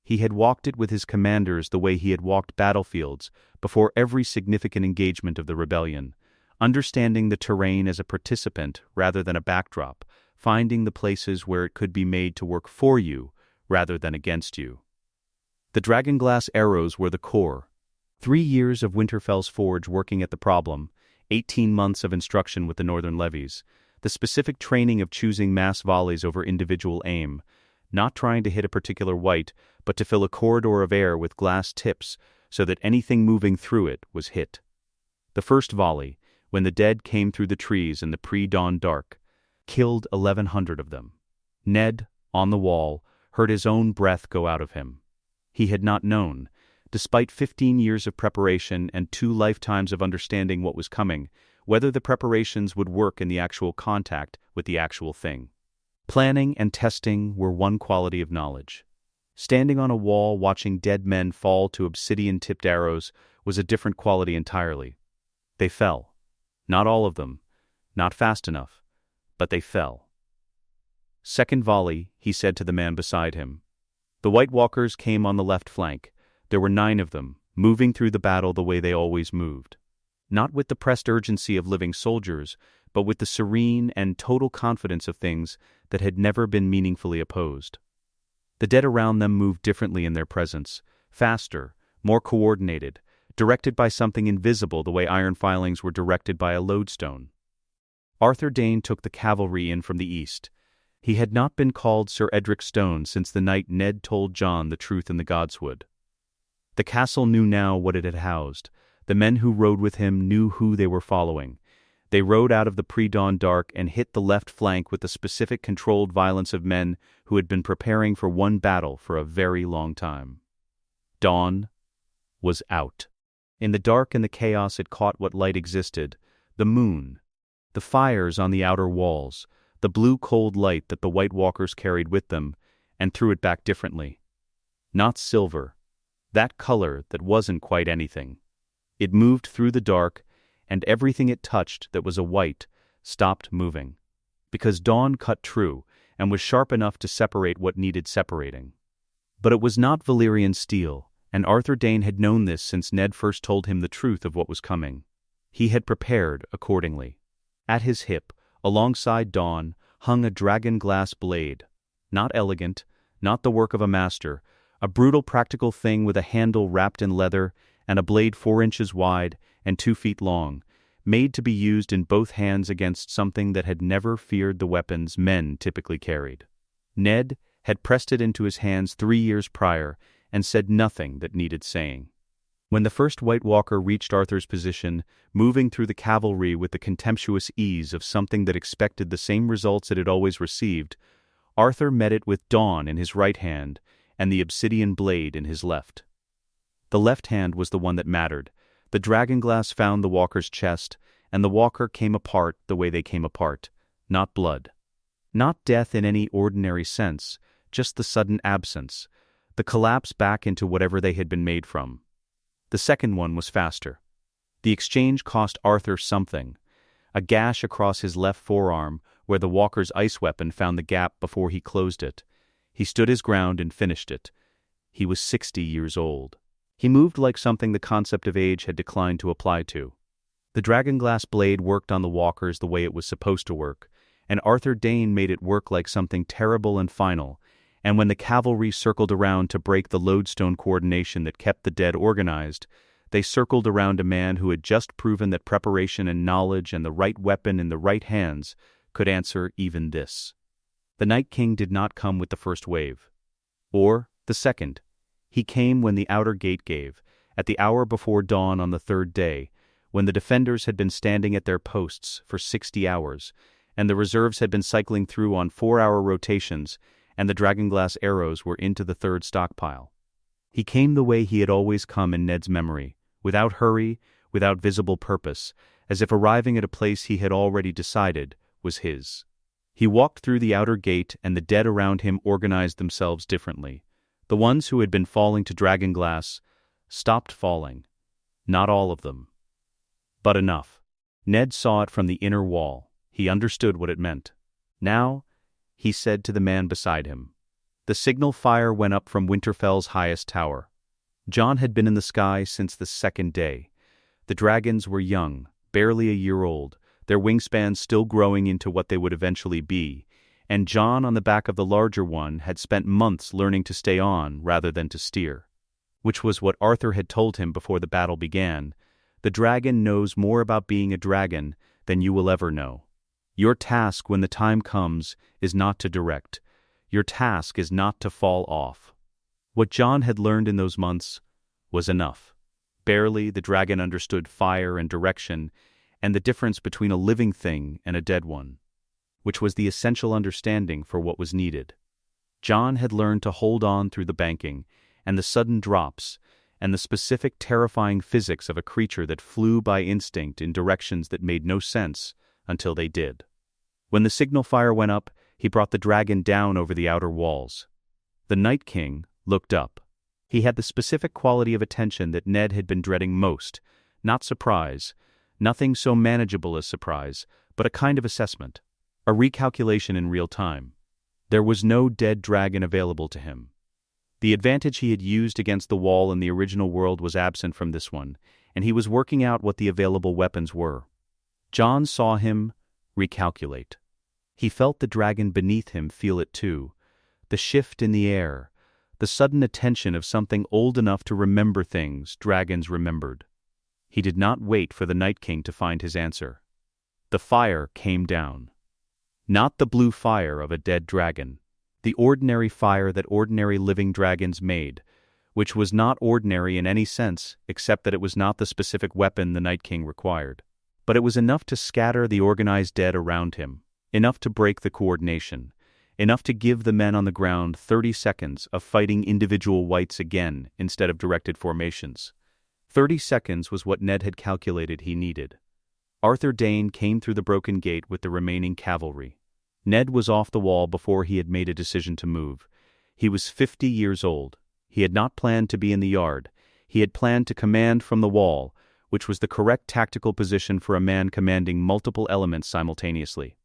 He had walked it with his commanders the way he had walked battlefields before every significant engagement of the rebellion, understanding the terrain as a participant rather than a backdrop, finding the places where it could be made to work for you rather than against you. The dragonglass arrows were the core. 3 years of Winterfell's forge working at the problem, 18 months of instruction with the northern levies, the specific training of choosing mass volleys over individual aim, not trying to hit a particular white, but to fill a corridor of air with glass tips so that anything moving through it was hit. The first volley, when the dead came through the trees in the pre-dawn dark, killed 1,100 of them. Ned, on the wall, heard his own breath go out of him. He had not known, despite 15 years of preparation and 2 lifetimes of understanding what was coming, whether the preparations would work in the actual contact with the actual thing. Planning and testing were one quality of knowledge. Standing on a wall watching dead men fall to obsidian-tipped arrows was a different quality entirely. They fell. Not all of them. Not fast enough. But they fell. Second volley, he said to the man beside him. The White Walkers came on the left flank. There were 9 of them, moving through the battle the way they always moved. Not with the pressed urgency of living soldiers, but with the serene and total confidence of things that had never been meaningfully opposed. The dead around them moved differently in their presence, faster, more coordinated, directed by something invisible the way iron filings were directed by a lodestone. Arthur Dayne took the cavalry in from the east. He had not been called Sir Edric Stone since the night Ned told Jon the truth in the Godswood. The castle knew now what it had housed. The men who rode with him knew who they were following. They rode out of the pre-dawn dark and hit the left flank with the specific controlled violence of men who had been preparing for one battle for a very long time. Dawn was out. In the dark and the chaos it caught what light existed, the moon, the fires on the outer walls, the blue cold light that the White Walkers carried with them, and threw it back differently. Not silver, that color that wasn't quite anything. It moved through the dark, and everything it touched that was a white stopped moving, because dawn cut true and was sharp enough to separate what needed separating. But it was not Valyrian steel, and Arthur Dayne had known this since Ned first told him the truth of what was coming. He had prepared accordingly. At his hip, alongside Dawn, hung a dragon-glass blade. Not elegant, not the work of a master, a brutal practical thing with a handle wrapped in leather and a blade 4 inches wide and 2 feet long, made to be used in both hands against something that had never feared the weapons men typically carried. Ned had pressed it into his hands 3 years prior and said nothing that needed saying. When the first White Walker reached Arthur's position, moving through the cavalry with the contemptuous ease of something that expected the same results it had always received, Arthur met it with Dawn in his right hand and the obsidian blade in his left. The left hand was the one that mattered. The dragonglass found the Walker's chest, and the Walker came apart the way they came apart, not blood. Not death in any ordinary sense, just the sudden absence, the collapse back into whatever they had been made from. The second one was faster. The exchange cost Arthur something, a gash across his left forearm where the Walker's ice weapon found the gap before he closed it. He stood his ground and finished it. He was 60 years old. He moved like something the concept of age had declined to apply to. The dragonglass blade worked on the Walkers the way it was supposed to work, and Arthur Dayne made it work like something terrible and final, and when the cavalry circled around to break the lodestone coordination that kept the dead organized, they circled around a man who had just proven that preparation and knowledge and the right weapon in the right hands could answer even this. The Night King did not come with the first wave. Or the second. He came when the outer gate gave, at the hour before dawn on the third day, when the defenders had been standing at their posts for 60 hours, and the reserves had been cycling through on 4-hour rotations, and the dragonglass arrows were into the third stockpile. He came the way he had always come in Ned's memory, without hurry, without visible purpose, as if arriving at a place he had already decided was his. He walked through the outer gate, and the dead around him organized themselves differently. The ones who had been falling to dragonglass stopped falling. Not all of them. But enough. Ned saw it from the inner wall. He understood what it meant. Now, he said to the man beside him. The signal fire went up from Winterfell's highest tower. Jon had been in the sky since the second day. The dragons were young, barely a year old, their wingspans still growing into what they would eventually be, and Jon on the back of the larger one had spent months learning to stay on rather than to steer. Which was what Arthur had told him before the battle began. The dragon knows more about being a dragon than you will ever know. Your task when the time comes is not to direct. Your task is not to fall off. What Jon had learned in those months was enough. Barely the dragon understood fire and direction and the difference between a living thing and a dead one, which was the essential understanding for what was needed. Jon had learned to hold on through the banking and the sudden drops and the specific terrifying physics of a creature that flew by instinct in directions that made no sense until they did. When the signal fire went up, he brought the dragon down over the outer walls. The Night King looked up. He had the specific quality of attention that Ned had been dreading most, not surprise, nothing so manageable as surprise, but a kind of assessment, a recalculation in real time. There was no dead dragon available to him. The advantage he had used against the wall in the original world was absent from this one, and he was working out what the available weapons were. Jon saw him recalculate. He felt the dragon beneath him feel it too, the shift in the air, the sudden attention of something old enough to remember things dragons remembered. He did not wait for the Night King to find his answer. The fire came down. Not the blue fire of a dead dragon, the ordinary fire that ordinary living dragons made, which was not ordinary in any sense except that it was not the specific weapon the Night King required. But it was enough to scatter the organized dead around him, enough to break the coordination, enough to give the men on the ground 30 seconds of fighting individual whites again instead of directed formations. 30 seconds was what Ned had calculated he needed. Arthur Dayne came through the broken gate with the remaining cavalry. Ned was off the wall before he had made a decision to move. He was 50 years old. He had not planned to be in the yard. He had planned to command from the wall, which was the correct tactical position for a man commanding multiple elements simultaneously.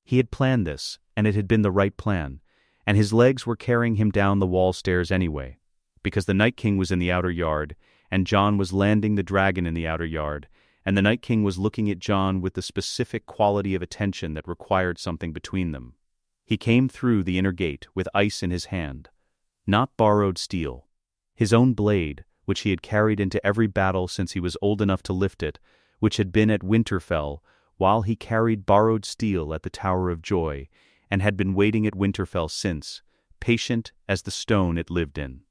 He had planned this, and it had been the right plan, and his legs were carrying him down the wall stairs anyway, because the Night King was in the outer yard, and Jon was landing the dragon in the outer yard, and the Night King was looking at Jon with the specific quality of attention that required something between them. He came through the inner gate with ice in his hand. Not borrowed steel. His own blade, which he had carried into every battle since he was old enough to lift it, which had been at Winterfell, while he carried borrowed steel at the Tower of Joy, and had been waiting at Winterfell since, patient as the stone it lived in.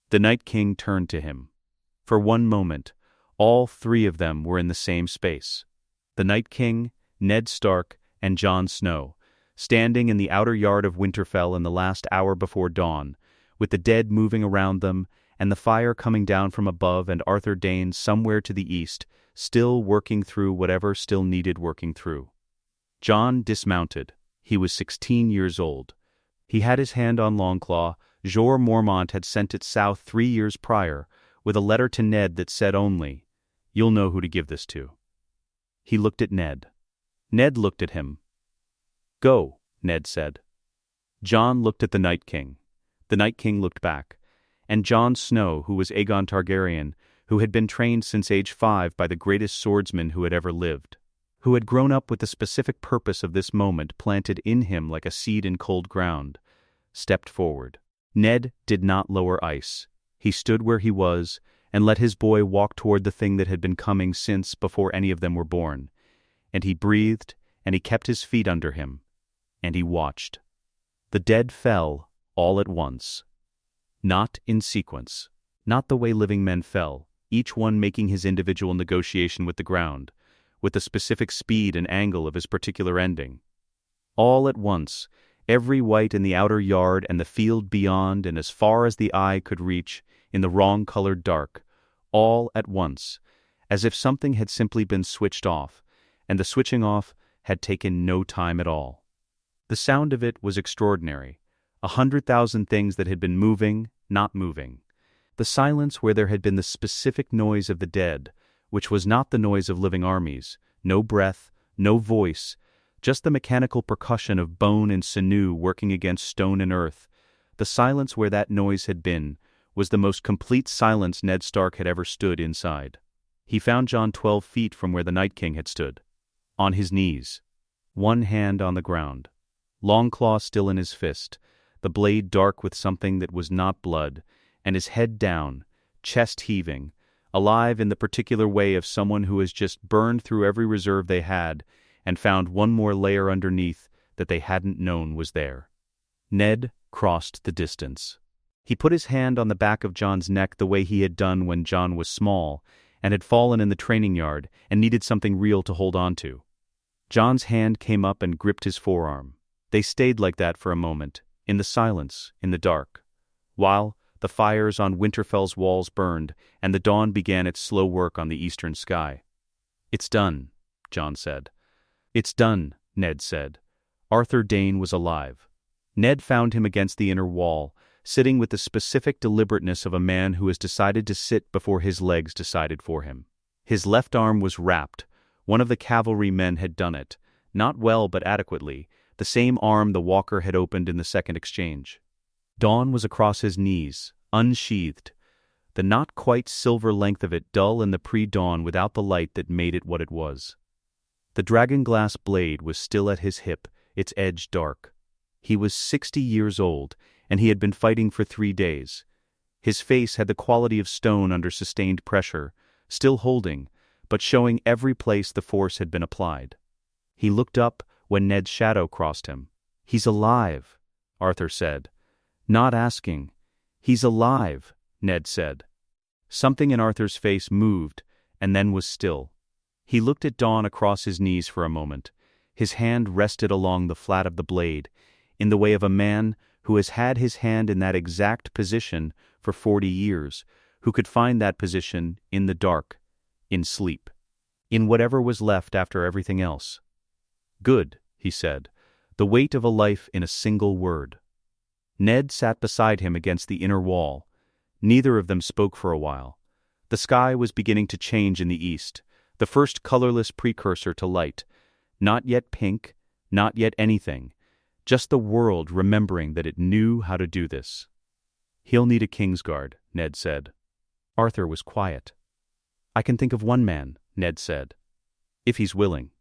The Night King turned to him. For one moment, all three of them were in the same space. The Night King, Ned Stark, and Jon Snow, standing in the outer yard of Winterfell in the last hour before dawn, with the dead moving around them, and the fire coming down from above and Arthur Dayne somewhere to the east, still working through whatever still needed working through. Jon dismounted. He was 16 years old. He had his hand on Longclaw. Jorah Mormont had sent it south 3 years prior, with a letter to Ned that said only, "You'll know who to give this to." He looked at Ned. Ned looked at him. "Go," Ned said. Jon looked at the Night King. The Night King looked back. And Jon Snow, who was Aegon Targaryen, who had been trained since age 5 by the greatest swordsman who had ever lived, who had grown up with the specific purpose of this moment planted in him like a seed in cold ground, stepped forward. Ned did not lower ice. He stood where he was and let his boy walk toward the thing that had been coming since before any of them were born. And he breathed, and he kept his feet under him, and he watched. The dead fell all at once. Not in sequence. Not the way living men fell, each one making his individual negotiation with the ground, with the specific speed and angle of his particular ending. All at once, every white in the outer yard and the field beyond and as far as the eye could reach, in the wrong-colored dark, all at once, as if something had simply been switched off, and the switching off had taken no time at all. The sound of it was extraordinary. 100,000 things that had been moving, not moving. The silence where there had been the specific noise of the dead, which was not the noise of living armies, no breath, no voice, just the mechanical percussion of bone and sinew working against stone and earth. The silence where that noise had been was the most complete silence Ned Stark had ever stood inside. He found Jon 12 feet from where the Night King had stood, on his knees, one hand on the ground, Longclaw still in his fist, the blade dark with something that was not blood, and his head down, chest heaving, alive in the particular way of someone who has just burned through every reserve they had and found one more layer underneath that they hadn't known was there. Ned crossed the distance. He put his hand on the back of Jon's neck the way he had done when Jon was small and had fallen in the training yard and needed something real to hold on to. Jon's hand came up and gripped his forearm. They stayed like that for a moment, in the silence, in the dark, while the fires on Winterfell's walls burned and the dawn began its slow work on the eastern sky. "It's done," Jon said. "It's done," Ned said. Arthur Dayne was alive. Ned found him against the inner wall, sitting with the specific deliberateness of a man who has decided to sit before his legs decided for him. His left arm was wrapped. One of the cavalry men had done it, not well but adequately, the same arm the walker had opened in the second exchange. Dawn was across his knees, unsheathed, the not quite silver length of it dull in the pre-dawn without the light that made it what it was. The dragonglass blade was still at his hip, its edge dark. He was 60 years old, and he had been fighting for 3 days. His face had the quality of stone under sustained pressure, still holding, but showing every place the force had been applied. He looked up when Ned's shadow crossed him. "He's alive," Arthur said. Not asking. "He's alive," Ned said. Something in Arthur's face moved, and then was still. He looked at Dawn across his knees for a moment. His hand rested along the flat of the blade, in the way of a man who has had his hand in that exact position for 40 years, who could find that position in the dark, in sleep, in whatever was left after everything else. "Good," he said, the weight of a life in a single word. Ned sat beside him against the inner wall. Neither of them spoke for a while. The sky was beginning to change in the east, the first colorless precursor to light. Not yet pink, not yet anything, just the world remembering that it knew how to do this. "He'll need a Kingsguard," Ned said. Arthur was quiet. "I can think of one man," Ned said. "If he's willing."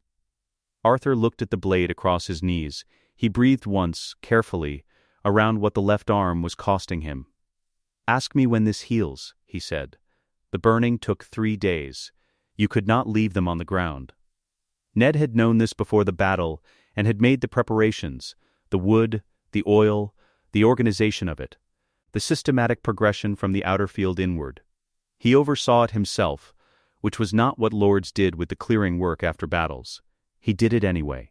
Arthur looked at the blade across his knees. He breathed once, carefully, around what the left arm was costing him. "Ask me when this heals," he said. "The burning took 3 days. You could not leave them on the ground." Ned had known this before the battle and had made the preparations, the wood, the oil, the organization of it, the systematic progression from the outer field inward. He oversaw it himself, which was not what lords did with the clearing work after battles. He did it anyway.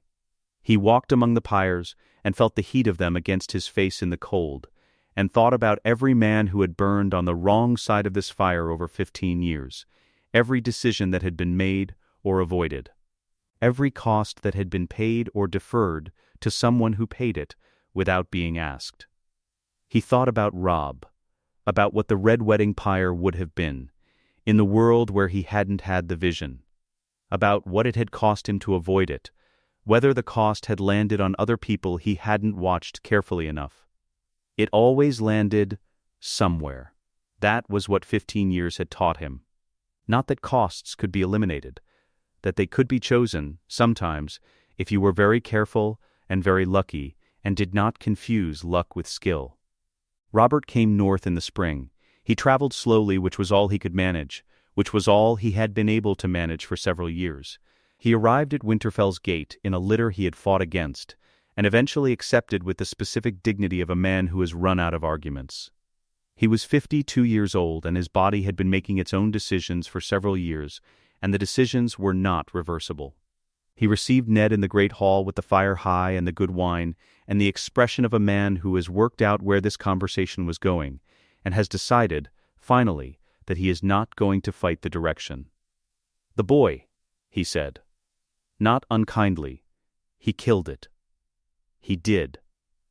He walked among the pyres and felt the heat of them against his face in the cold, and thought about every man who had burned on the wrong side of this fire over 15 years, every decision that had been made or avoided, every cost that had been paid or deferred to someone who paid it without being asked. He thought about Robb, about what the Red Wedding pyre would have been, in the world where he hadn't had the vision, about what it had cost him to avoid it, whether the cost had landed on other people he hadn't watched carefully enough. It always landed somewhere. That was what 15 years had taught him. Not that costs could be eliminated, that they could be chosen, sometimes, if you were very careful and very lucky and did not confuse luck with skill. Robert came north in the spring. He traveled slowly, which was all he could manage, which was all he had been able to manage for several years. He arrived at Winterfell's gate in a litter he had fought against, and eventually accepted with the specific dignity of a man who has run out of arguments. He was 52 years old, and his body had been making its own decisions for several years, and the decisions were not reversible. He received Ned in the great hall with the fire high and the good wine, and the expression of a man who has worked out where this conversation was going, and has decided, finally, that he is not going to fight the direction. "The boy," he said. Not unkindly. "He killed it." "He did,"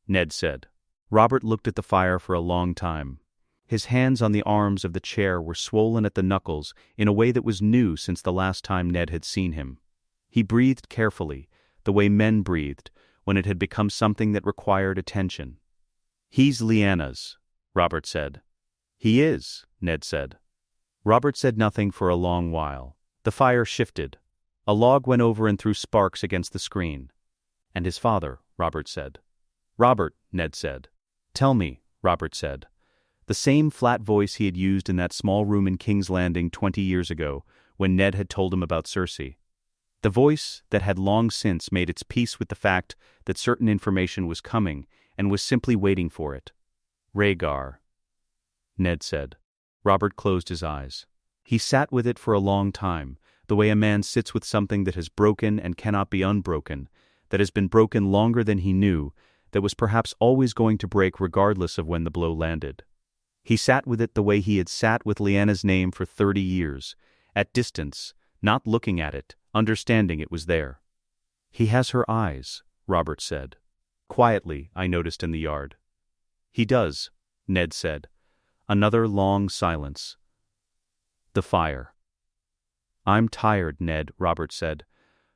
Ned said. Robert looked at the fire for a long time. His hands on the arms of the chair were swollen at the knuckles in a way that was new since the last time Ned had seen him. He breathed carefully, the way men breathed, when it had become something that required attention. "He's Lyanna's," Robert said. "He is," Ned said. Robert said nothing for a long while. The fire shifted. A log went over and threw sparks against the screen. "And his father," Robert said. "Robert," Ned said. "Tell me," Robert said. The same flat voice he had used in that small room in King's Landing 20 years ago, when Ned had told him about Cersei. The voice that had long since made its peace with the fact that certain information was coming and was simply waiting for it. "Rhaegar," Ned said. Robert closed his eyes. He sat with it for a long time, the way a man sits with something that has broken and cannot be unbroken, that has been broken longer than he knew, that was perhaps always going to break regardless of when the blow landed. He sat with it the way he had sat with Lyanna's name for 30 years, at distance, not looking at it, understanding it was there. "He has her eyes," Robert said. Quietly, I noticed in the yard. "He does," Ned said. Another long silence. The fire. "I'm tired, Ned," Robert said.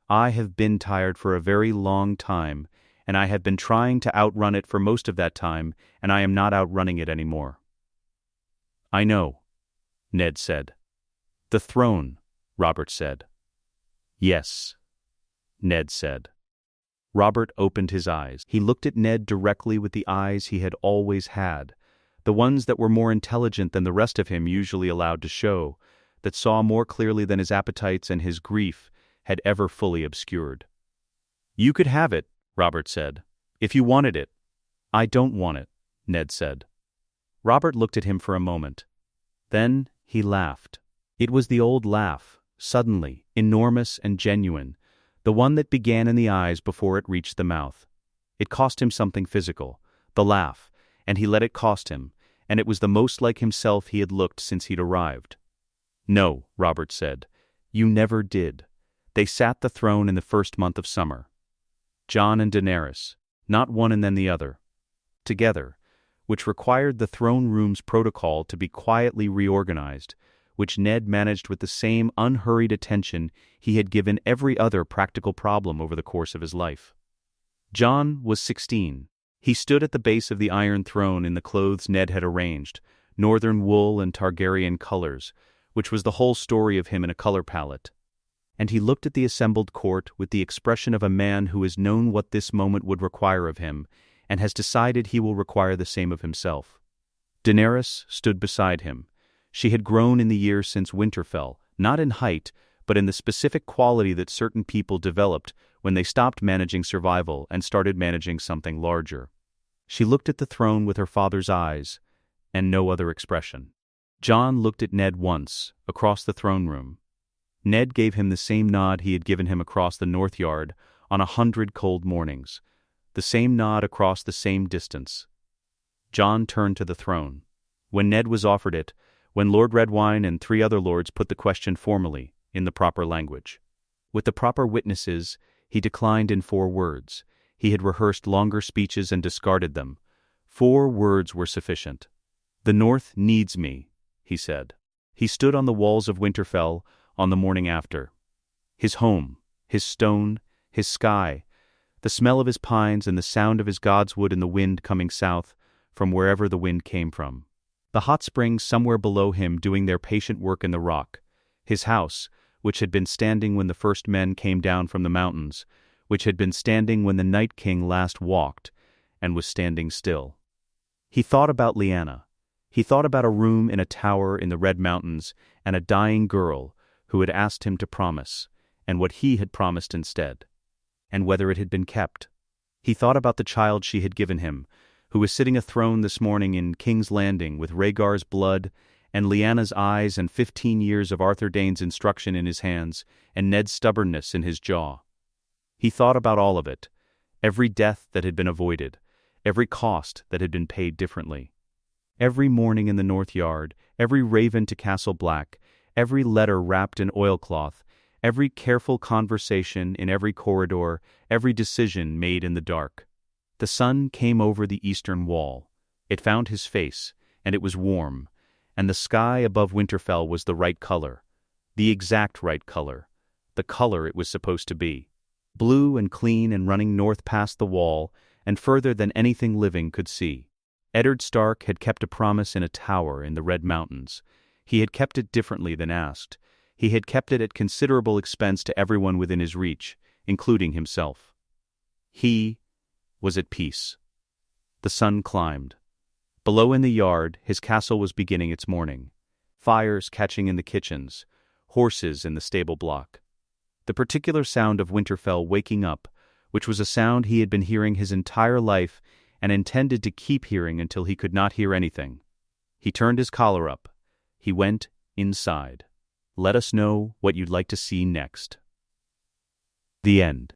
"I have been tired for a very long time, and I have been trying to outrun it for most of that time, and I am not outrunning it anymore." "I know," Ned said. "The throne," Robert said. "Yes," Ned said. Robert opened his eyes. He looked at Ned directly with the eyes he had always had, the ones that were more intelligent than the rest of him usually allowed to show, that saw more clearly than his appetites and his grief had ever fully obscured. "You could have it," Robert said, "if you wanted it." "I don't want it," Ned said. Robert looked at him for a moment. Then he laughed. It was the old laugh, suddenly, enormous and genuine, the one that began in the eyes before it reached the mouth. It cost him something physical, the laugh, and he let it cost him, and it was the most like himself he had looked since he'd arrived. "No," Robert said, "you never did. They sat the throne in the first month of summer. Jon and Daenerys, not one and then the other. Together, which required the throne room's protocol to be quietly reorganized, which Ned managed with the same unhurried attention he had given every other practical problem over the course of his life. Jon was 16. He stood at the base of the Iron Throne in the clothes Ned had arranged, northern wool and Targaryen colors, which was the whole story of him in a color palette. And he looked at the assembled court with the expression of a man who has known what this moment would require of him, and has decided he will require the same of himself. Daenerys stood beside him. She had grown in the years since Winterfell, not in height, but in the specific quality that certain people developed when they stopped managing survival and started managing something larger. She looked at the throne with her father's eyes, and no other expression. Jon looked at Ned once, across the throne room. Ned gave him the same nod he had given him across the North Yard on 100 cold mornings, the same nod across the same distance. Jon turned to the throne. When Ned was offered it, when Lord Redwine and 3 other lords put the question formally, in the proper language. With the proper witnesses, he declined in 4 words. He had rehearsed longer speeches and discarded them. 4 words were sufficient. "The North needs me," he said. He stood on the walls of Winterfell on the morning after. His home, his stone, his sky, the smell of his pines and the sound of his godswood in the wind coming south from wherever the wind came from. The hot springs somewhere below him doing their patient work in the rock. His house, which had been standing when the first men came down from the mountains, which had been standing when the Night King last walked, and was standing still. He thought about Lyanna. He thought about a room in a tower in the Red Mountains and a dying girl who had asked him to promise, and what he had promised instead, and whether it had been kept. He thought about the child she had given him, who was sitting athrone this morning in King's Landing with Rhaegar's blood and Lyanna's eyes and 15 years of Arthur Dayne's instruction in his hands and Ned's stubbornness in his jaw. He thought about all of it, every death that had been avoided, every cost that had been paid differently. Every morning in the North Yard, every raven to Castle Black, every letter wrapped in oilcloth, every careful conversation in every corridor, every decision made in the dark. The sun came over the eastern wall. It found his face, and it was warm, and the sky above Winterfell was the right color, the exact right color, the color it was supposed to be. Blue and clean and running north past the wall, and further than anything living could see. Eddard Stark had kept a promise in a tower in the Red Mountains. He had kept it differently than asked. He had kept it at considerable expense to everyone within his reach, including himself. He was at peace. The sun climbed. Below in the yard, his castle was beginning its morning. Fires catching in the kitchens, horses in the stable block. The particular sound of Winterfell waking up, which was a sound he had been hearing his entire life and intended to keep hearing until he could not hear anything. He turned his collar up. He went inside. Let us know what you'd like to see next. The end.